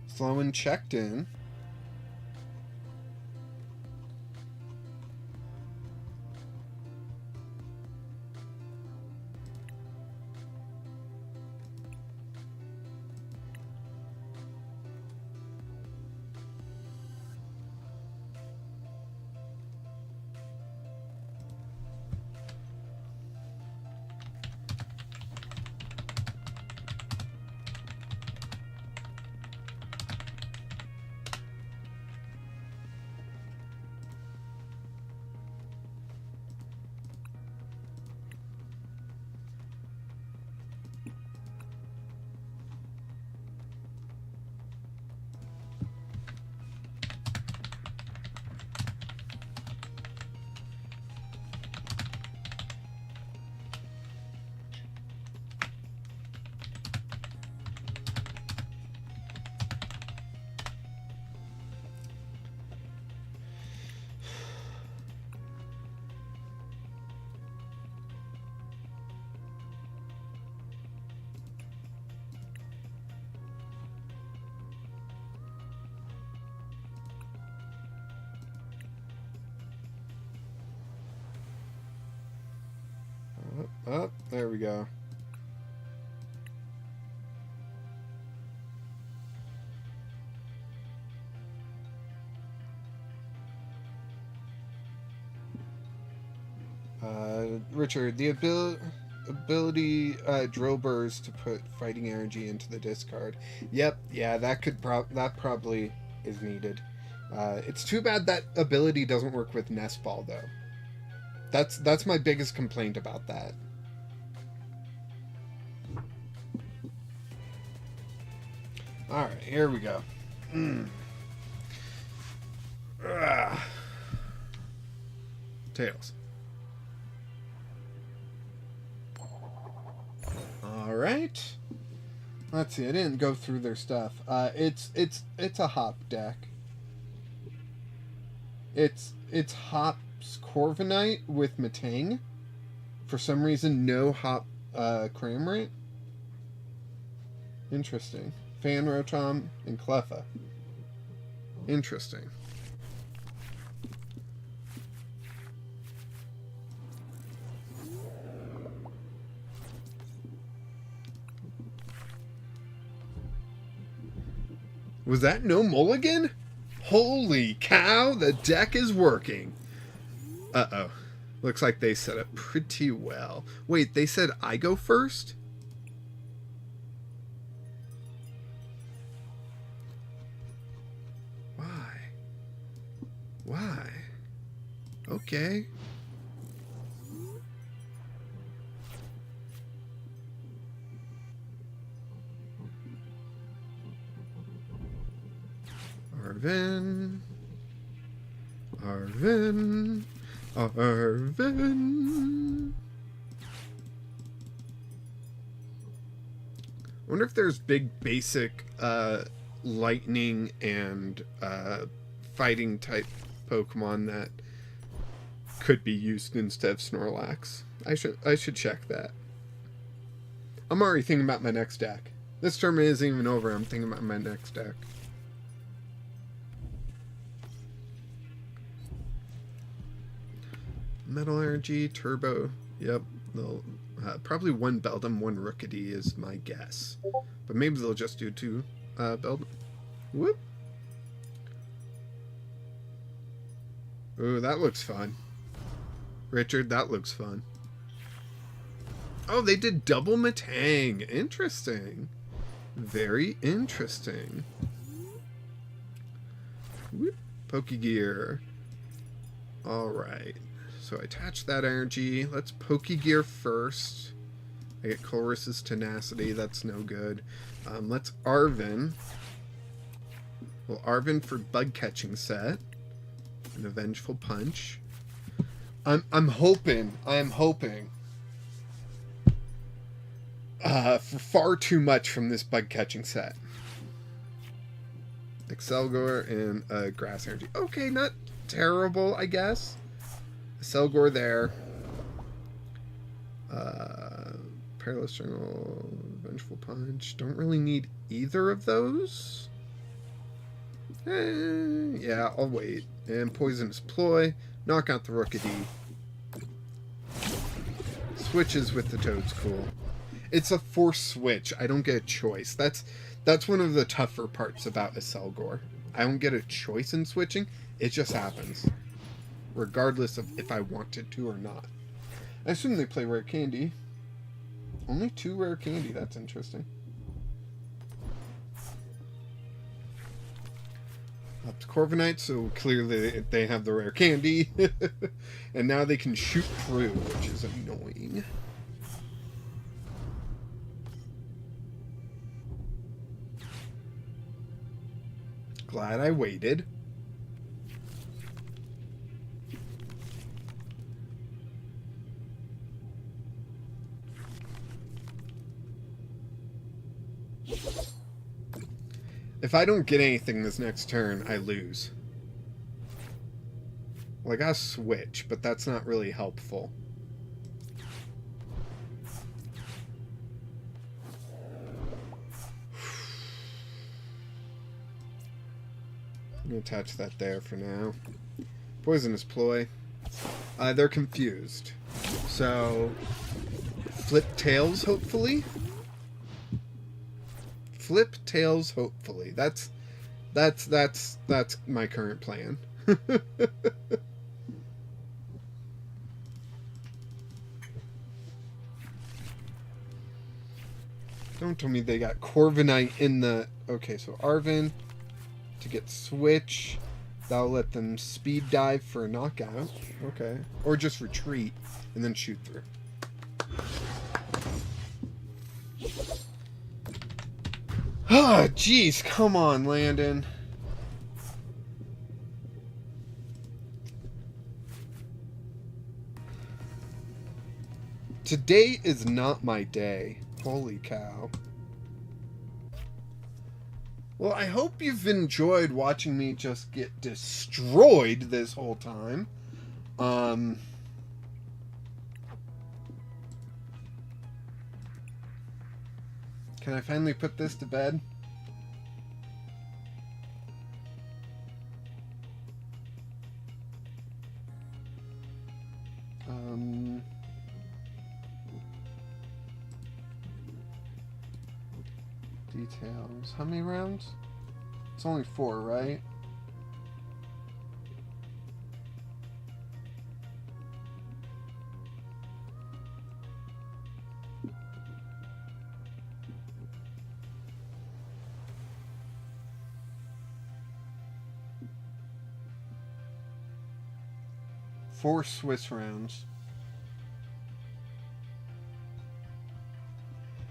Sloan checked in. Oh, there we go. Richard, the ability drill burrs to put fighting energy into the discard. Yep, yeah, that probably is needed. It's too bad that ability doesn't work with Nest Ball though. That's my biggest complaint about that. All right, here we go. Tails. All right. Let's see. I didn't go through their stuff. It's a hop deck. It's hops Corviknight with Matang. For some reason, no hop Cramorant. Interesting. Fan Rotom and Cleffa. Interesting. Was that no mulligan? Holy cow, the deck is working. Uh-oh. Looks like they set up pretty well. Wait, they said I go first? Why? Okay. Arvin. I wonder if there's big basic lightning and fighting type Pokemon that could be used instead of Snorlax. I should check that. I'm already thinking about my next deck. This tournament isn't even over. I'm thinking about my next deck. Metal Energy, Turbo. Yep. They'll probably one Beldum, one Rookidee is my guess. But maybe they'll just do two Beldum. Whoop. Ooh, that looks fun. Richard, that looks fun. Oh, they did double Matang. Interesting. Very interesting. Whoop. Pokegear. Alright. So I attach that energy. Let's Pokegear first. I get Colress's Tenacity. That's no good. Let's Arvin. Well, Arvin for Bug Catching set. An Vengeful Punch. I'm hoping for far too much from this Bug Catching set. Excelgor and Grass Energy. Okay, not terrible, I guess. Excelgor there. Perilous Jungle, Vengeful Punch. Don't really need either of those. Yeah, I'll wait. And Poisonous Ploy. Knock out the Rookidee. Switches with the Toad's cool. It's a forced switch. I don't get a choice. That's one of the tougher parts about Excelgor. I don't get a choice in switching. It just happens. Regardless of if I wanted to or not. I assume they play Rare Candy. Only 2 Rare Candy. That's interesting. Up to Corviknight, so clearly they have the Rare Candy. And now they can shoot through, which is annoying. Glad I waited. If I don't get anything this next turn, I lose. Well, I gotta switch, but that's not really helpful. I'm gonna attach that there for now. Poisonous Ploy. They're confused. So, flip tails, hopefully. Flip tails, hopefully. That's my current plan. Don't tell me they got Corviknight in the... Okay, so Arven to get switch. That'll let them speed dive for a knockout. Okay. Or just retreat and then shoot through. Ah, jeez. Come on, Landon. Today is not my day. Holy cow. Well, I hope you've enjoyed watching me just get destroyed this whole time. Can I finally put this to bed? Details. How many rounds? It's only 4, right? Four Swiss rounds.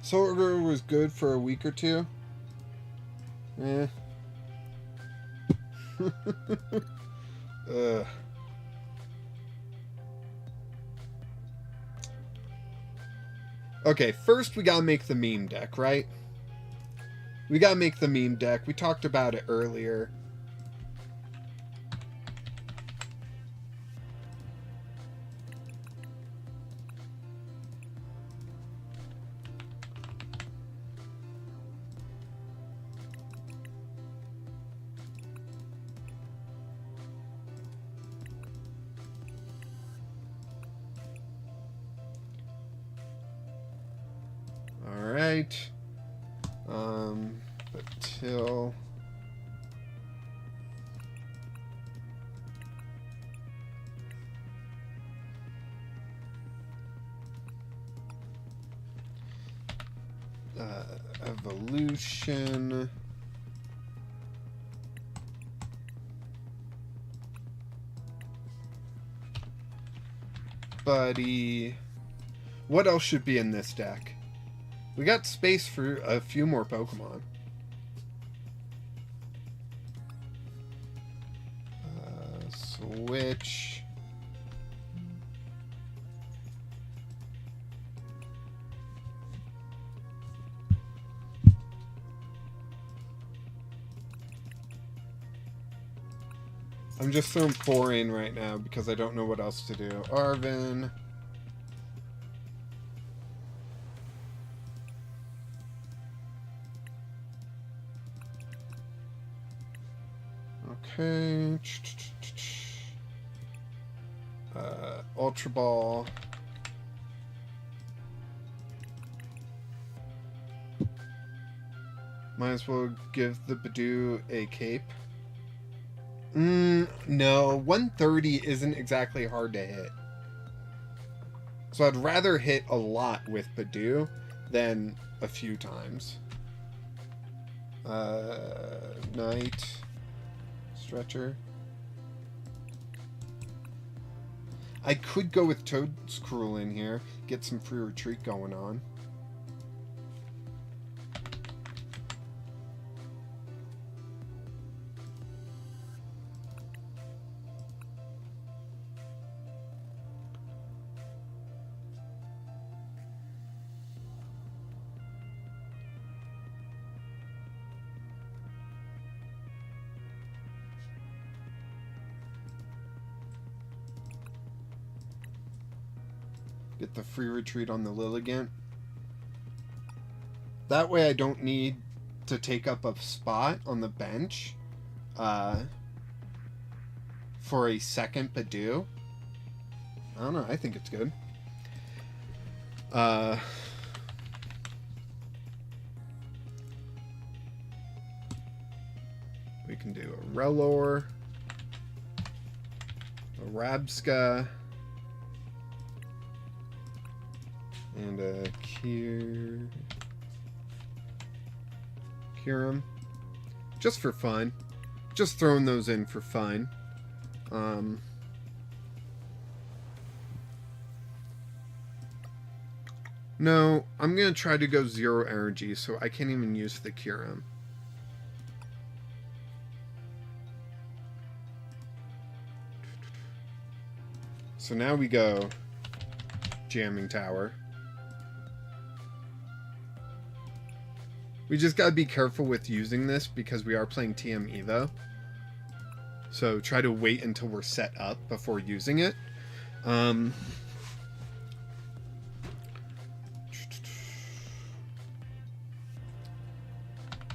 Soldier was good for a week or two. Eh. Okay, first we gotta make the meme deck, right? We gotta make the meme deck. We talked about it earlier. Alright. But till... evolution... Buddy... What else should be in this deck? We got space for a few more Pokemon. Switch. I'm just throwing 4 in right now because I don't know what else to do. Arven. Okay. Ultra Ball. Might as well give the Badoo a cape. No. 130 isn't exactly hard to hit. So I'd rather hit a lot with Badoo than a few times. Night. Stretcher. I could go with Toad's-Cruel in here, get some free retreat going on. Get the free retreat on the Lilligant. That way I don't need to take up a spot on the bench for a second Badoo. I don't know, I think it's good. Uh, we can do a Relor, a Rabska, and a Kirim. Just for fun. Just throwing those in for fun. No, I'm going to try to go 0 energy, so I can't even use the Kirim. So now we go Jamming Tower. We just gotta be careful with using this because we are playing TM Evo. So try to wait until we're set up before using it.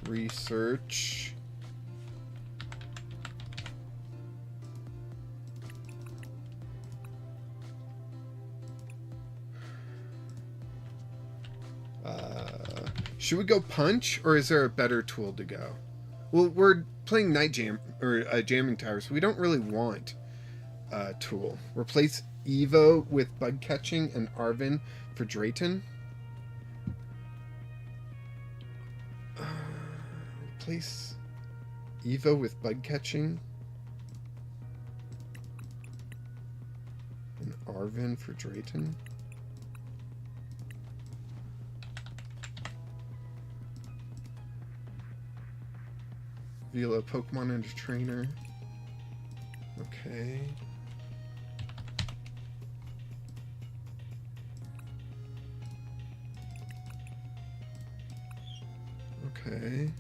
Research. Should we go punch, or is there a better tool to go? Well, we're playing night jam or jamming tower, so we don't really want a tool. Replace Evo with bug catching and Arvin for Drayton. Replace Evo with bug catching and Arvin for Drayton. Vila Pokemon and a trainer. Okay. Okay.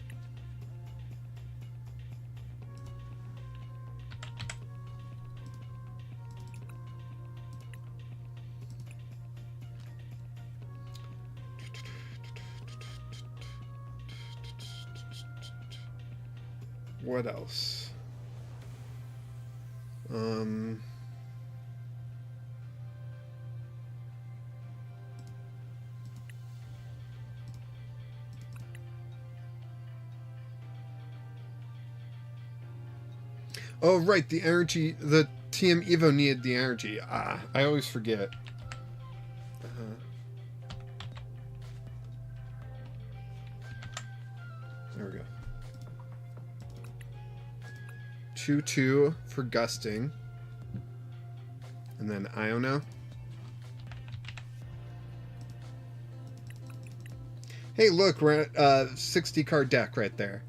What else? Oh, right, the energy, the TM Evo needed the energy. I always forget. There we go. 2/2 for gusting. And then Iono. Hey, look, we're at a 60 card deck right there.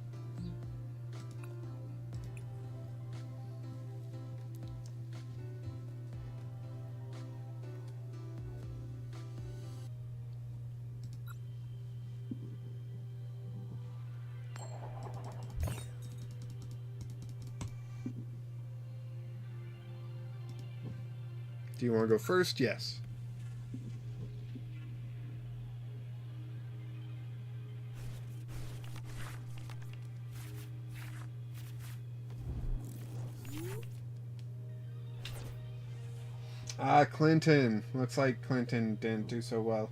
Do you want to go first? Yes. Clinton. Looks like Clinton didn't do so well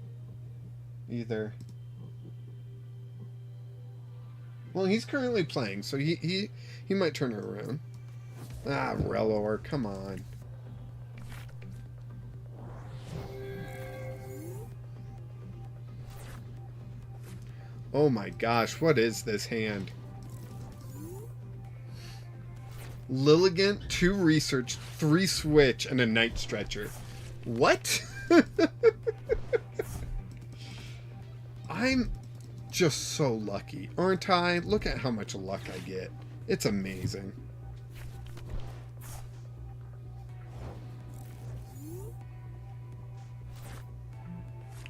either. Well, he's currently playing, so he might turn it around. Relor, come on. Oh my gosh, what is this hand? Lilligant, 2 research, 3 switch, and a night stretcher. What? I'm just so lucky, aren't I? Look at how much luck I get. It's amazing.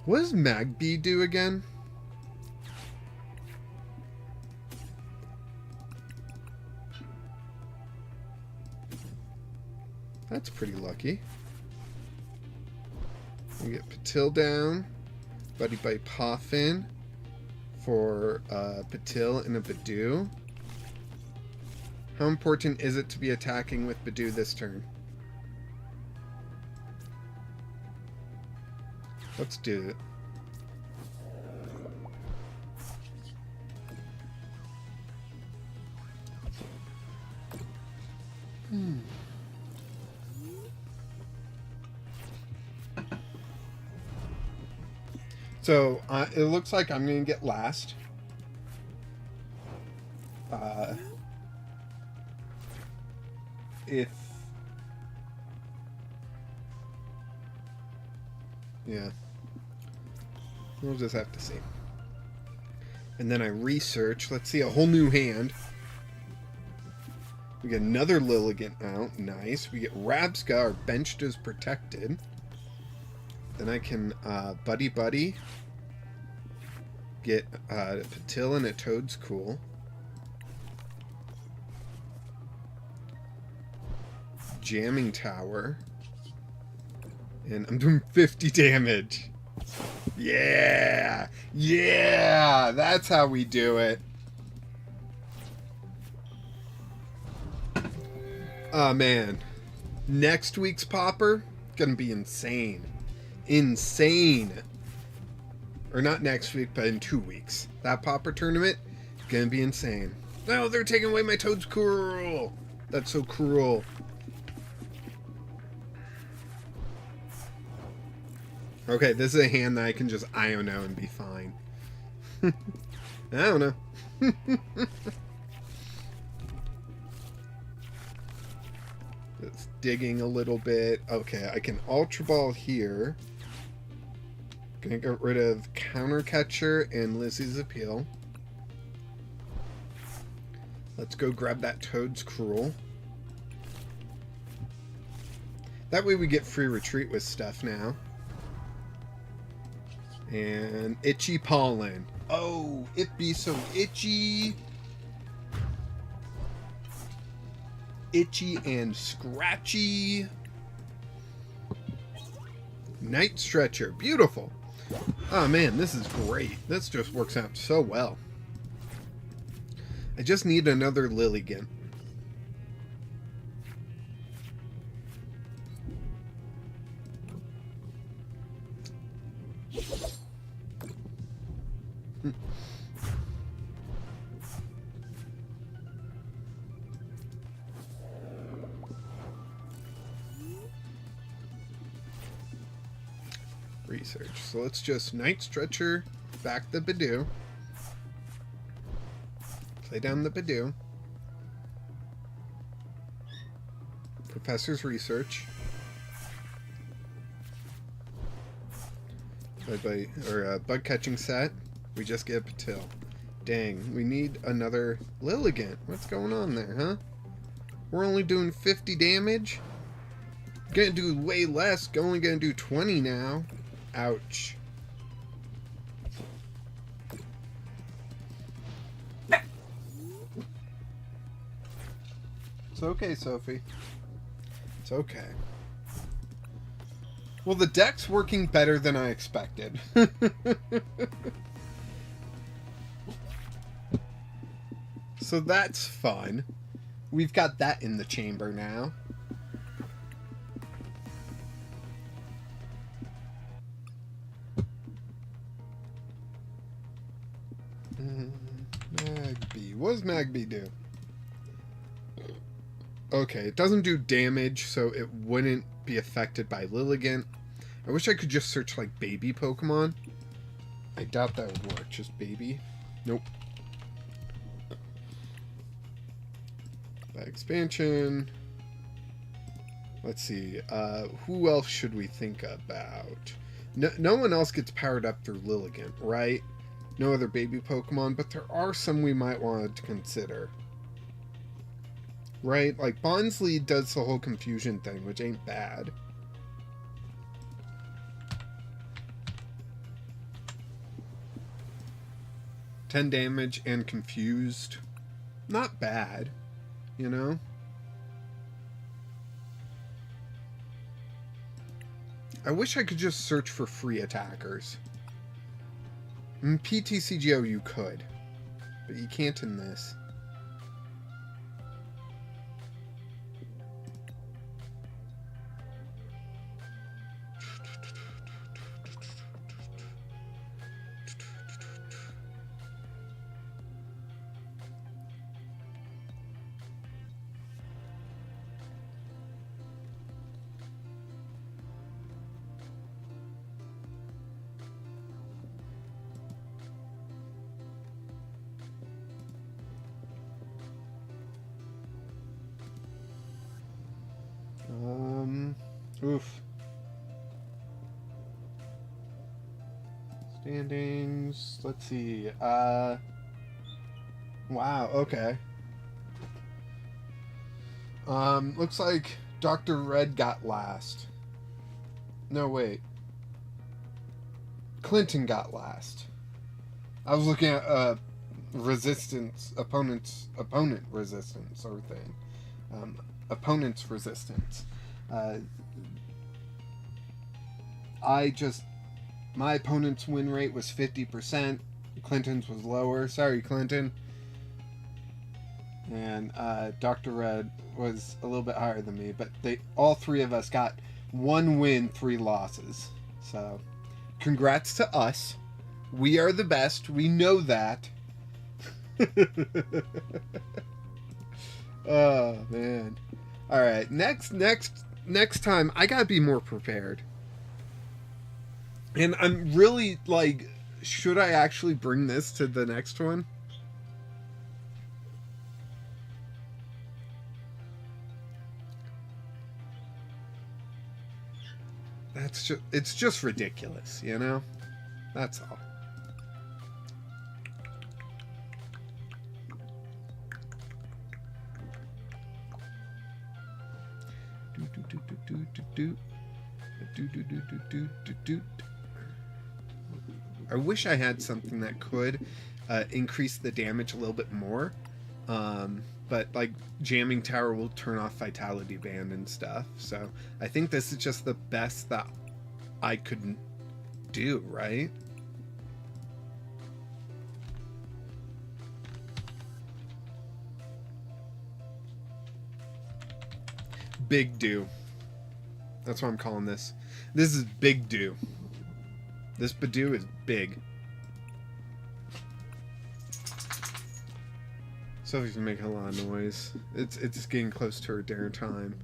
What does Magby do again? That's pretty lucky. We get Patil down. Buddy Bite Poffin for Patil and a Badoo. How important is it to be attacking with Badoo this turn? Let's do it. So it looks like I'm going to get last. If... Yeah. We'll just have to see. And then I research. Let's see, a whole new hand. We get another Lilligant out. Nice. We get Rabska. Our bench is protected. Then I can Buddy Buddy. Get Patil and a Toad's Cool. Jamming Tower. And I'm doing 50 damage. Yeah! Yeah! That's how we do it. Oh, man. Next week's Pauper, gonna be insane. Insane. Or not next week, but in 2 weeks. That Pauper tournament, gonna be insane. No, they're taking away my Toad's Cool. That's so cruel. Okay, this is a hand that I can just Iono and be fine. I don't know. Just digging a little bit. Okay, I can Ultra Ball here. Gonna get rid of Counter Catcher and Lizzie's Appeal. Let's go grab that Toad's Cruel. That way we get free retreat with stuff now. And Itchy Pollen. Oh, it be so itchy. Itchy and scratchy. Night Stretcher. Beautiful. Oh man, this is great. This just works out so well. I just need another Lilligant. Research. So let's just Night Stretcher, back the Badoo. Play down the Badoo. Professor's Research. Bug catching set. We just get a Patil. Dang, we need another Lilligant. What's going on there, huh? We're only doing 50 damage? Gonna do way less. Only gonna do 20 now. Ouch. It's okay, Sophie. It's okay. Well, the deck's working better than I expected. So that's fun. We've got that in the chamber now. Magby. What does Magby do? Okay, it doesn't do damage, so it wouldn't be affected by Lilligant. I wish I could just search, like, baby Pokemon. I doubt that would work. Just baby. Nope. That expansion. Let's see. Who else should we think about? No one else gets powered up through Lilligant, right? No other baby Pokemon, but there are some we might want to consider. Right? Like, Bonsly does the whole confusion thing, which ain't bad. $10 damage and confused. Not bad, you know? I wish I could just search for free attackers. In PTCGO you could, but you can't in this. Oof. Standings. Let's see. Wow. Okay. Looks like Dr. Red got last. No, wait. Clinton got last. I was looking at resistance, opponent resistance sort of thing. Opponent's resistance. My opponent's win rate was 50%. Clinton's was lower. Sorry, Clinton. And Dr. Red was a little bit higher than me, but all three of us got 1 win, 3 losses. So, congrats to us. We are the best. We know that. Oh, man. All right, next time I gotta be more prepared. And I'm really like, should I actually bring this to the next one? It's just ridiculous, you know? That's all. I wish I had something that could increase the damage a little bit more, but like jamming tower will turn off vitality band and stuff, so I think this is just the best that I could do, right? Big do. That's what I'm calling this. This is big do. This Badoo is big. Sophie's making a lot of noise. It's getting close to her dinner time.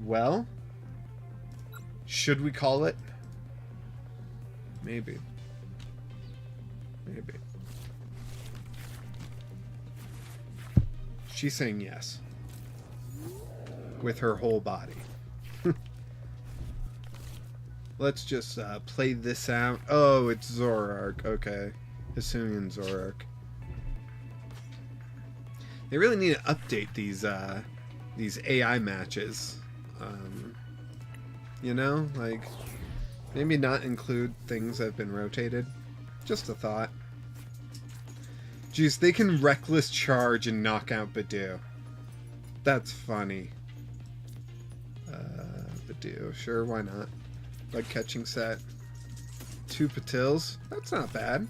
Well, should we call it? Maybe. Maybe. She's saying yes. With her whole body. Let's just play this out. Oh, it's Zoroark. Okay. Hisuian Zoroark. They really need to update these AI matches. You know? Like, maybe not include things that have been rotated. Just a thought. Jeez, they can reckless charge and knock out Badoo. That's funny. Badoo, sure, why not? Like catching set. 2 Patils. That's not bad.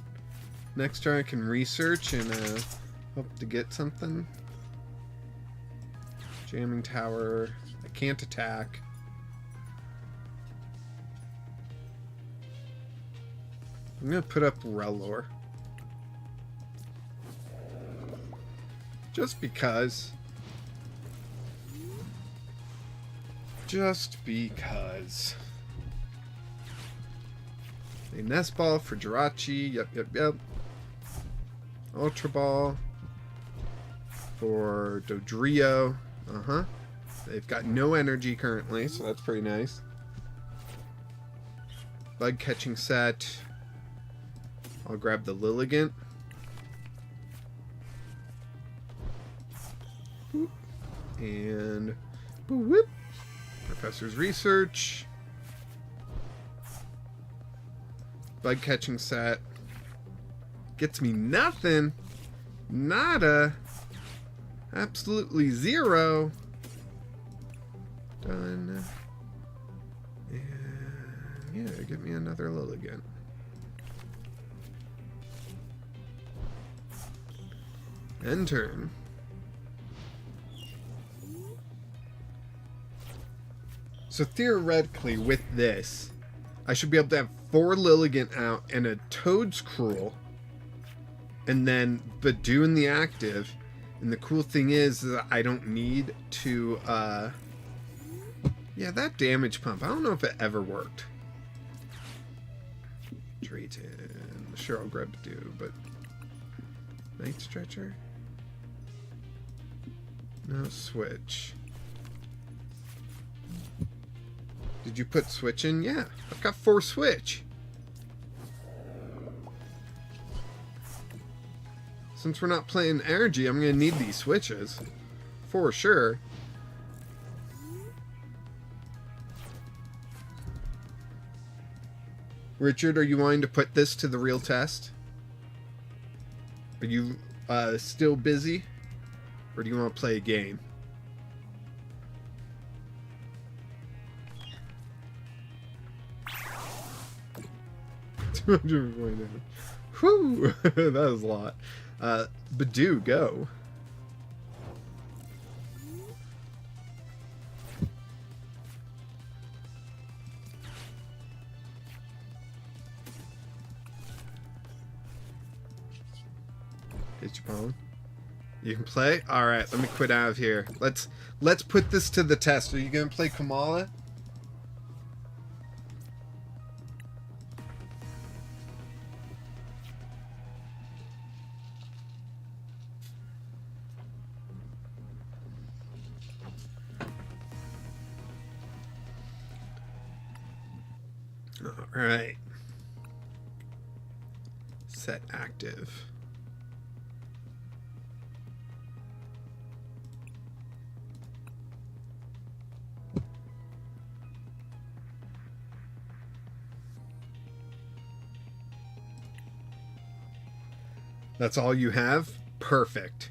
Next turn I can research and hope to get something. Jamming tower. I can't attack. I'm gonna put up Rellor. Just because. Just because. A Nest Ball for Jirachi. Yep. Ultra Ball for Dodrio. They've got no energy currently, so that's pretty nice. Bug catching set. I'll grab the Lilligant. Boop. And boop. Professor's Research. Bug catching set. Gets me nothing. Nada. Absolutely zero. Done. And yeah, get me another Lilligant. End turn. So theoretically, with this, I should be able to have 4 Lilligant out and a Toad's Cruel, and then Badoo in the active. And the cool thing is that I don't need to, yeah, that damage pump, I don't know if it ever worked. Drayton, Sure, I'll grab Badoo, but Night Stretcher? No switch. Did you put switch in? Yeah, I've got 4 switch. Since we're not playing energy, I'm gonna need these switches. For sure. Richard, are you wanting to put this to the real test? Are you still busy? Or do you want to play a game? Whew! That was a lot. Badoo, go. Get your phone. You can play? Alright, let me quit out of here. Let's put this to the test. Are you gonna play Kamala? Alright. Set active. That's all you have? Perfect.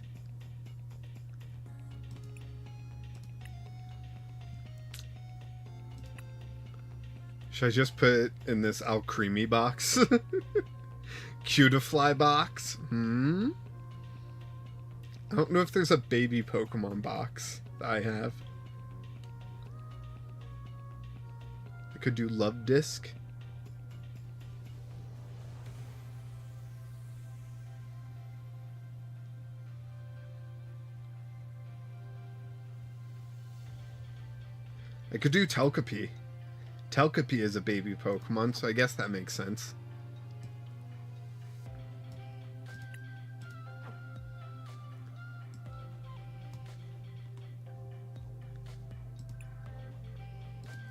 Should I just put it in this Alcremie box? Cutiefly box? I don't know if there's a baby Pokemon box that I have. I could do Love Disc. I could do Telkapi. Telkapi is a baby Pokemon, so I guess that makes sense.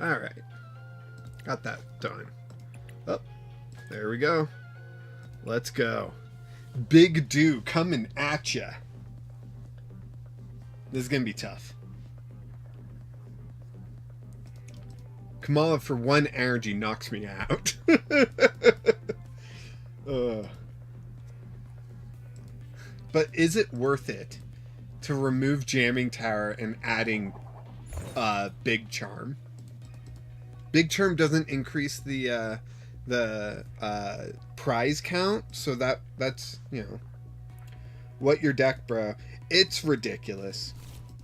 Alright. Got that done. Oh, there we go. Let's go. Big Dew coming at ya. This is gonna be tough. Kamala for 1 energy knocks me out. But is it worth it to remove Jamming Tower and adding Big Charm? Big Charm doesn't increase the prize count, so that's, you know, what your deck, bro. It's ridiculous,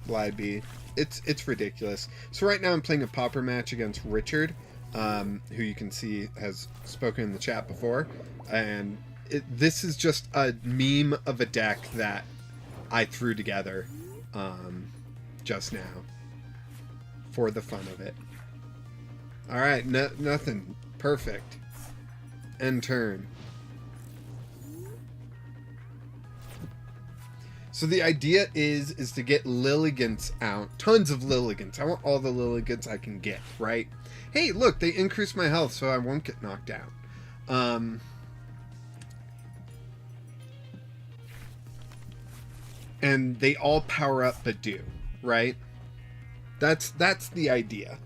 Liebee. It's ridiculous. So right now I'm playing a Pauper match against Richard, who you can see has spoken in the chat before, and this is just a meme of a deck that I threw together just now for the fun of it. Alright, nothing. Perfect. End turn. So the idea is to get Lilligants out. Tons of Lilligants. I want all the Lilligants I can get, right? Hey, look, they increase my health so I won't get knocked out. And they all power up Badoo, right? That's the idea.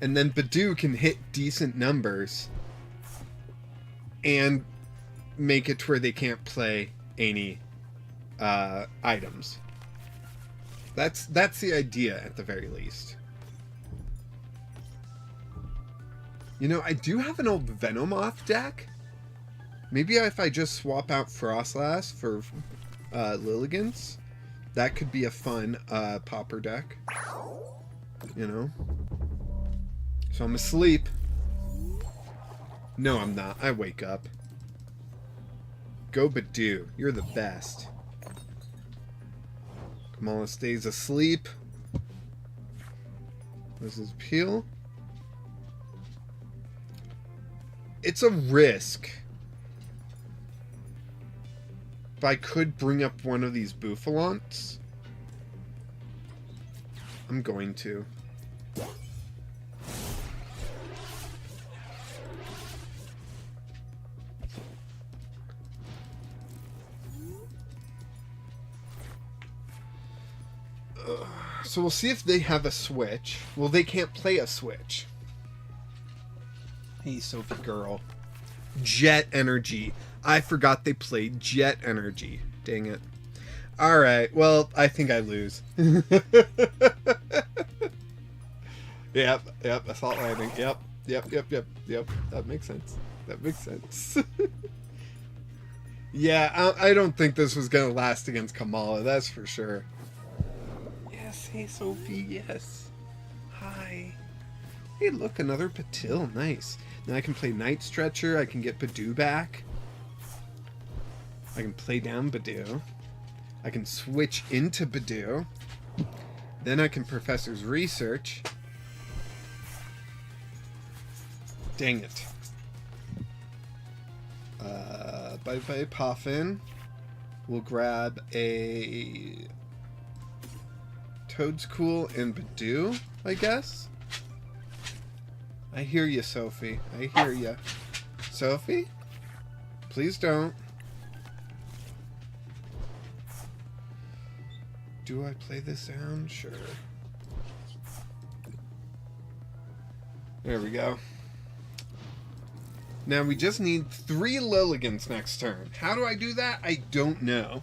And then Badoo can hit decent numbers and make it to where they can't play any items. That's the idea at the very least. You know, I do have an old Venomoth deck. Maybe if I just swap out Frostlass for Lilligants, that could be a fun Pauper deck. You know? So I'm asleep. No, I'm not. I wake up. Go Badoo. You're the best. Kamala stays asleep. This is Peel. It's a risk. But I could bring up one of these Bouffalants. I'm going to. So we'll see if they have a Switch. Well, they can't play a Switch. Hey, Sophie girl. Jet Energy. I forgot they played Jet Energy. Dang it. Alright, well, I think I lose. Yep, Assault Landing. Yep. That makes sense. Yeah, I don't think this was going to last against Kamala, that's for sure. Yes, hey Sophie, yes. Hi. Hey, look, another Patil. Nice. Now I can play Night Stretcher. I can get Badoo back. I can play down Badoo. I can switch into Badoo. Then I can Professor's Research. Dang it. Bye-bye, Poffin. We'll grab a Toadskool and Badoo, I guess. I hear you, Sophie. I hear you. Sophie? Please don't. Do I play this down? Sure. There we go. Now we just need 3 Lilligans next turn. How do I do that? I don't know.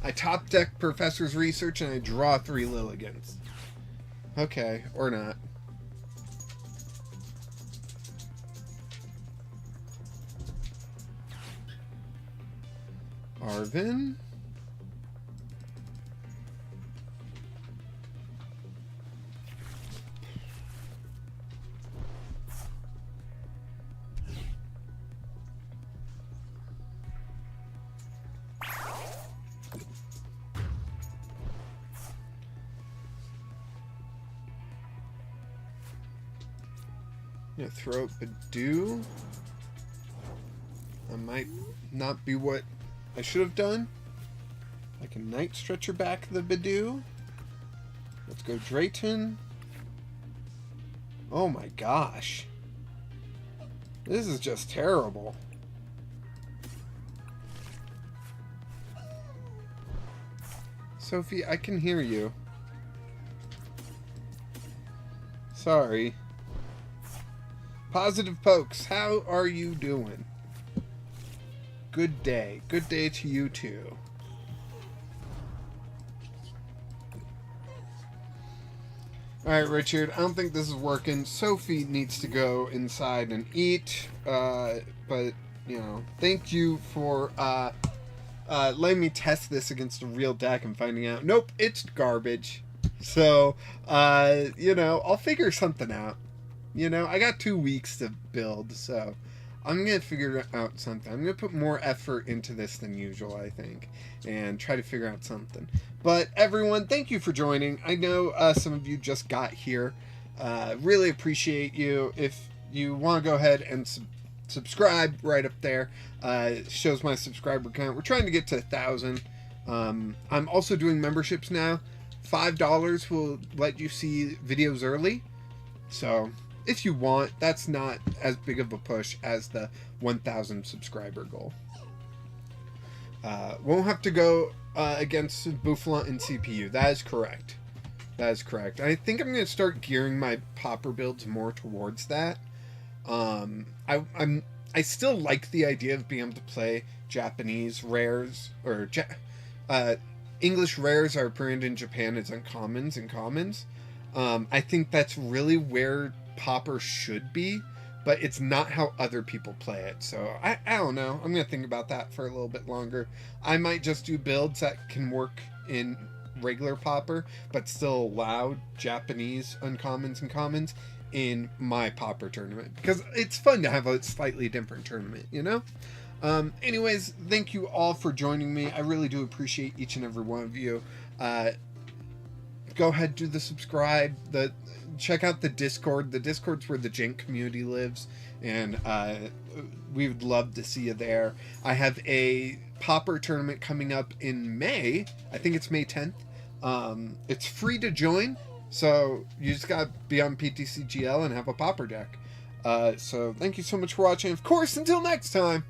I top deck Professor's Research and I draw 3 Lilligans. Okay, or not. Arvin? I'm gonna throw out Badoo. That might not be what I should have done. I can Night Stretcher back the Badoo. Let's go Drayton. Oh my gosh. This is just terrible. Sophie, I can hear you. Sorry. Positive Pokes, how are you doing? Good day. Good day to you too. Alright, Richard, I don't think this is working. Sophie needs to go inside and eat. But, you know, thank you for letting me test this against a real deck and finding out, nope, it's garbage. So, you know, I'll figure something out. You know, I got 2 weeks to build, so I'm going to figure out something. I'm going to put more effort into this than usual, I think, and try to figure out something. But everyone, thank you for joining. I know some of you just got here. Really appreciate you. If you want to go ahead and subscribe right up there, it shows my subscriber count. We're trying to get to 1,000. I'm also doing memberships now. $5 will let you see videos early. So if you want, that's not as big of a push as the 1,000 subscriber goal. Won't have to go against Bouffalant and CPU. That is correct. That is correct. I think I'm going to start gearing my Pauper builds more towards that. I still like the idea of being able to play Japanese rares, or English rares are printed in Japan as uncommons and commons. I think that's really where Pauper should be, but it's not how other people play it. So I don't know. I'm going to think about that for a little bit longer. I might just do builds that can work in regular Pauper, but still allow Japanese uncommons and commons in my Pauper tournament, because it's fun to have a slightly different tournament, you know? Anyways, thank you all for joining me. I really do appreciate each and every one of you. go ahead, do the subscribe. Check out the Discord. The Discord's where the Jank community lives, and we would love to see you there. I have a Pauper tournament coming up in May. I think it's May 10th. It's free to join, so you just gotta be on PTCGL and have a Pauper deck. So thank you so much for watching. Of course, until next time,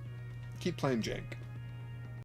keep playing Jank.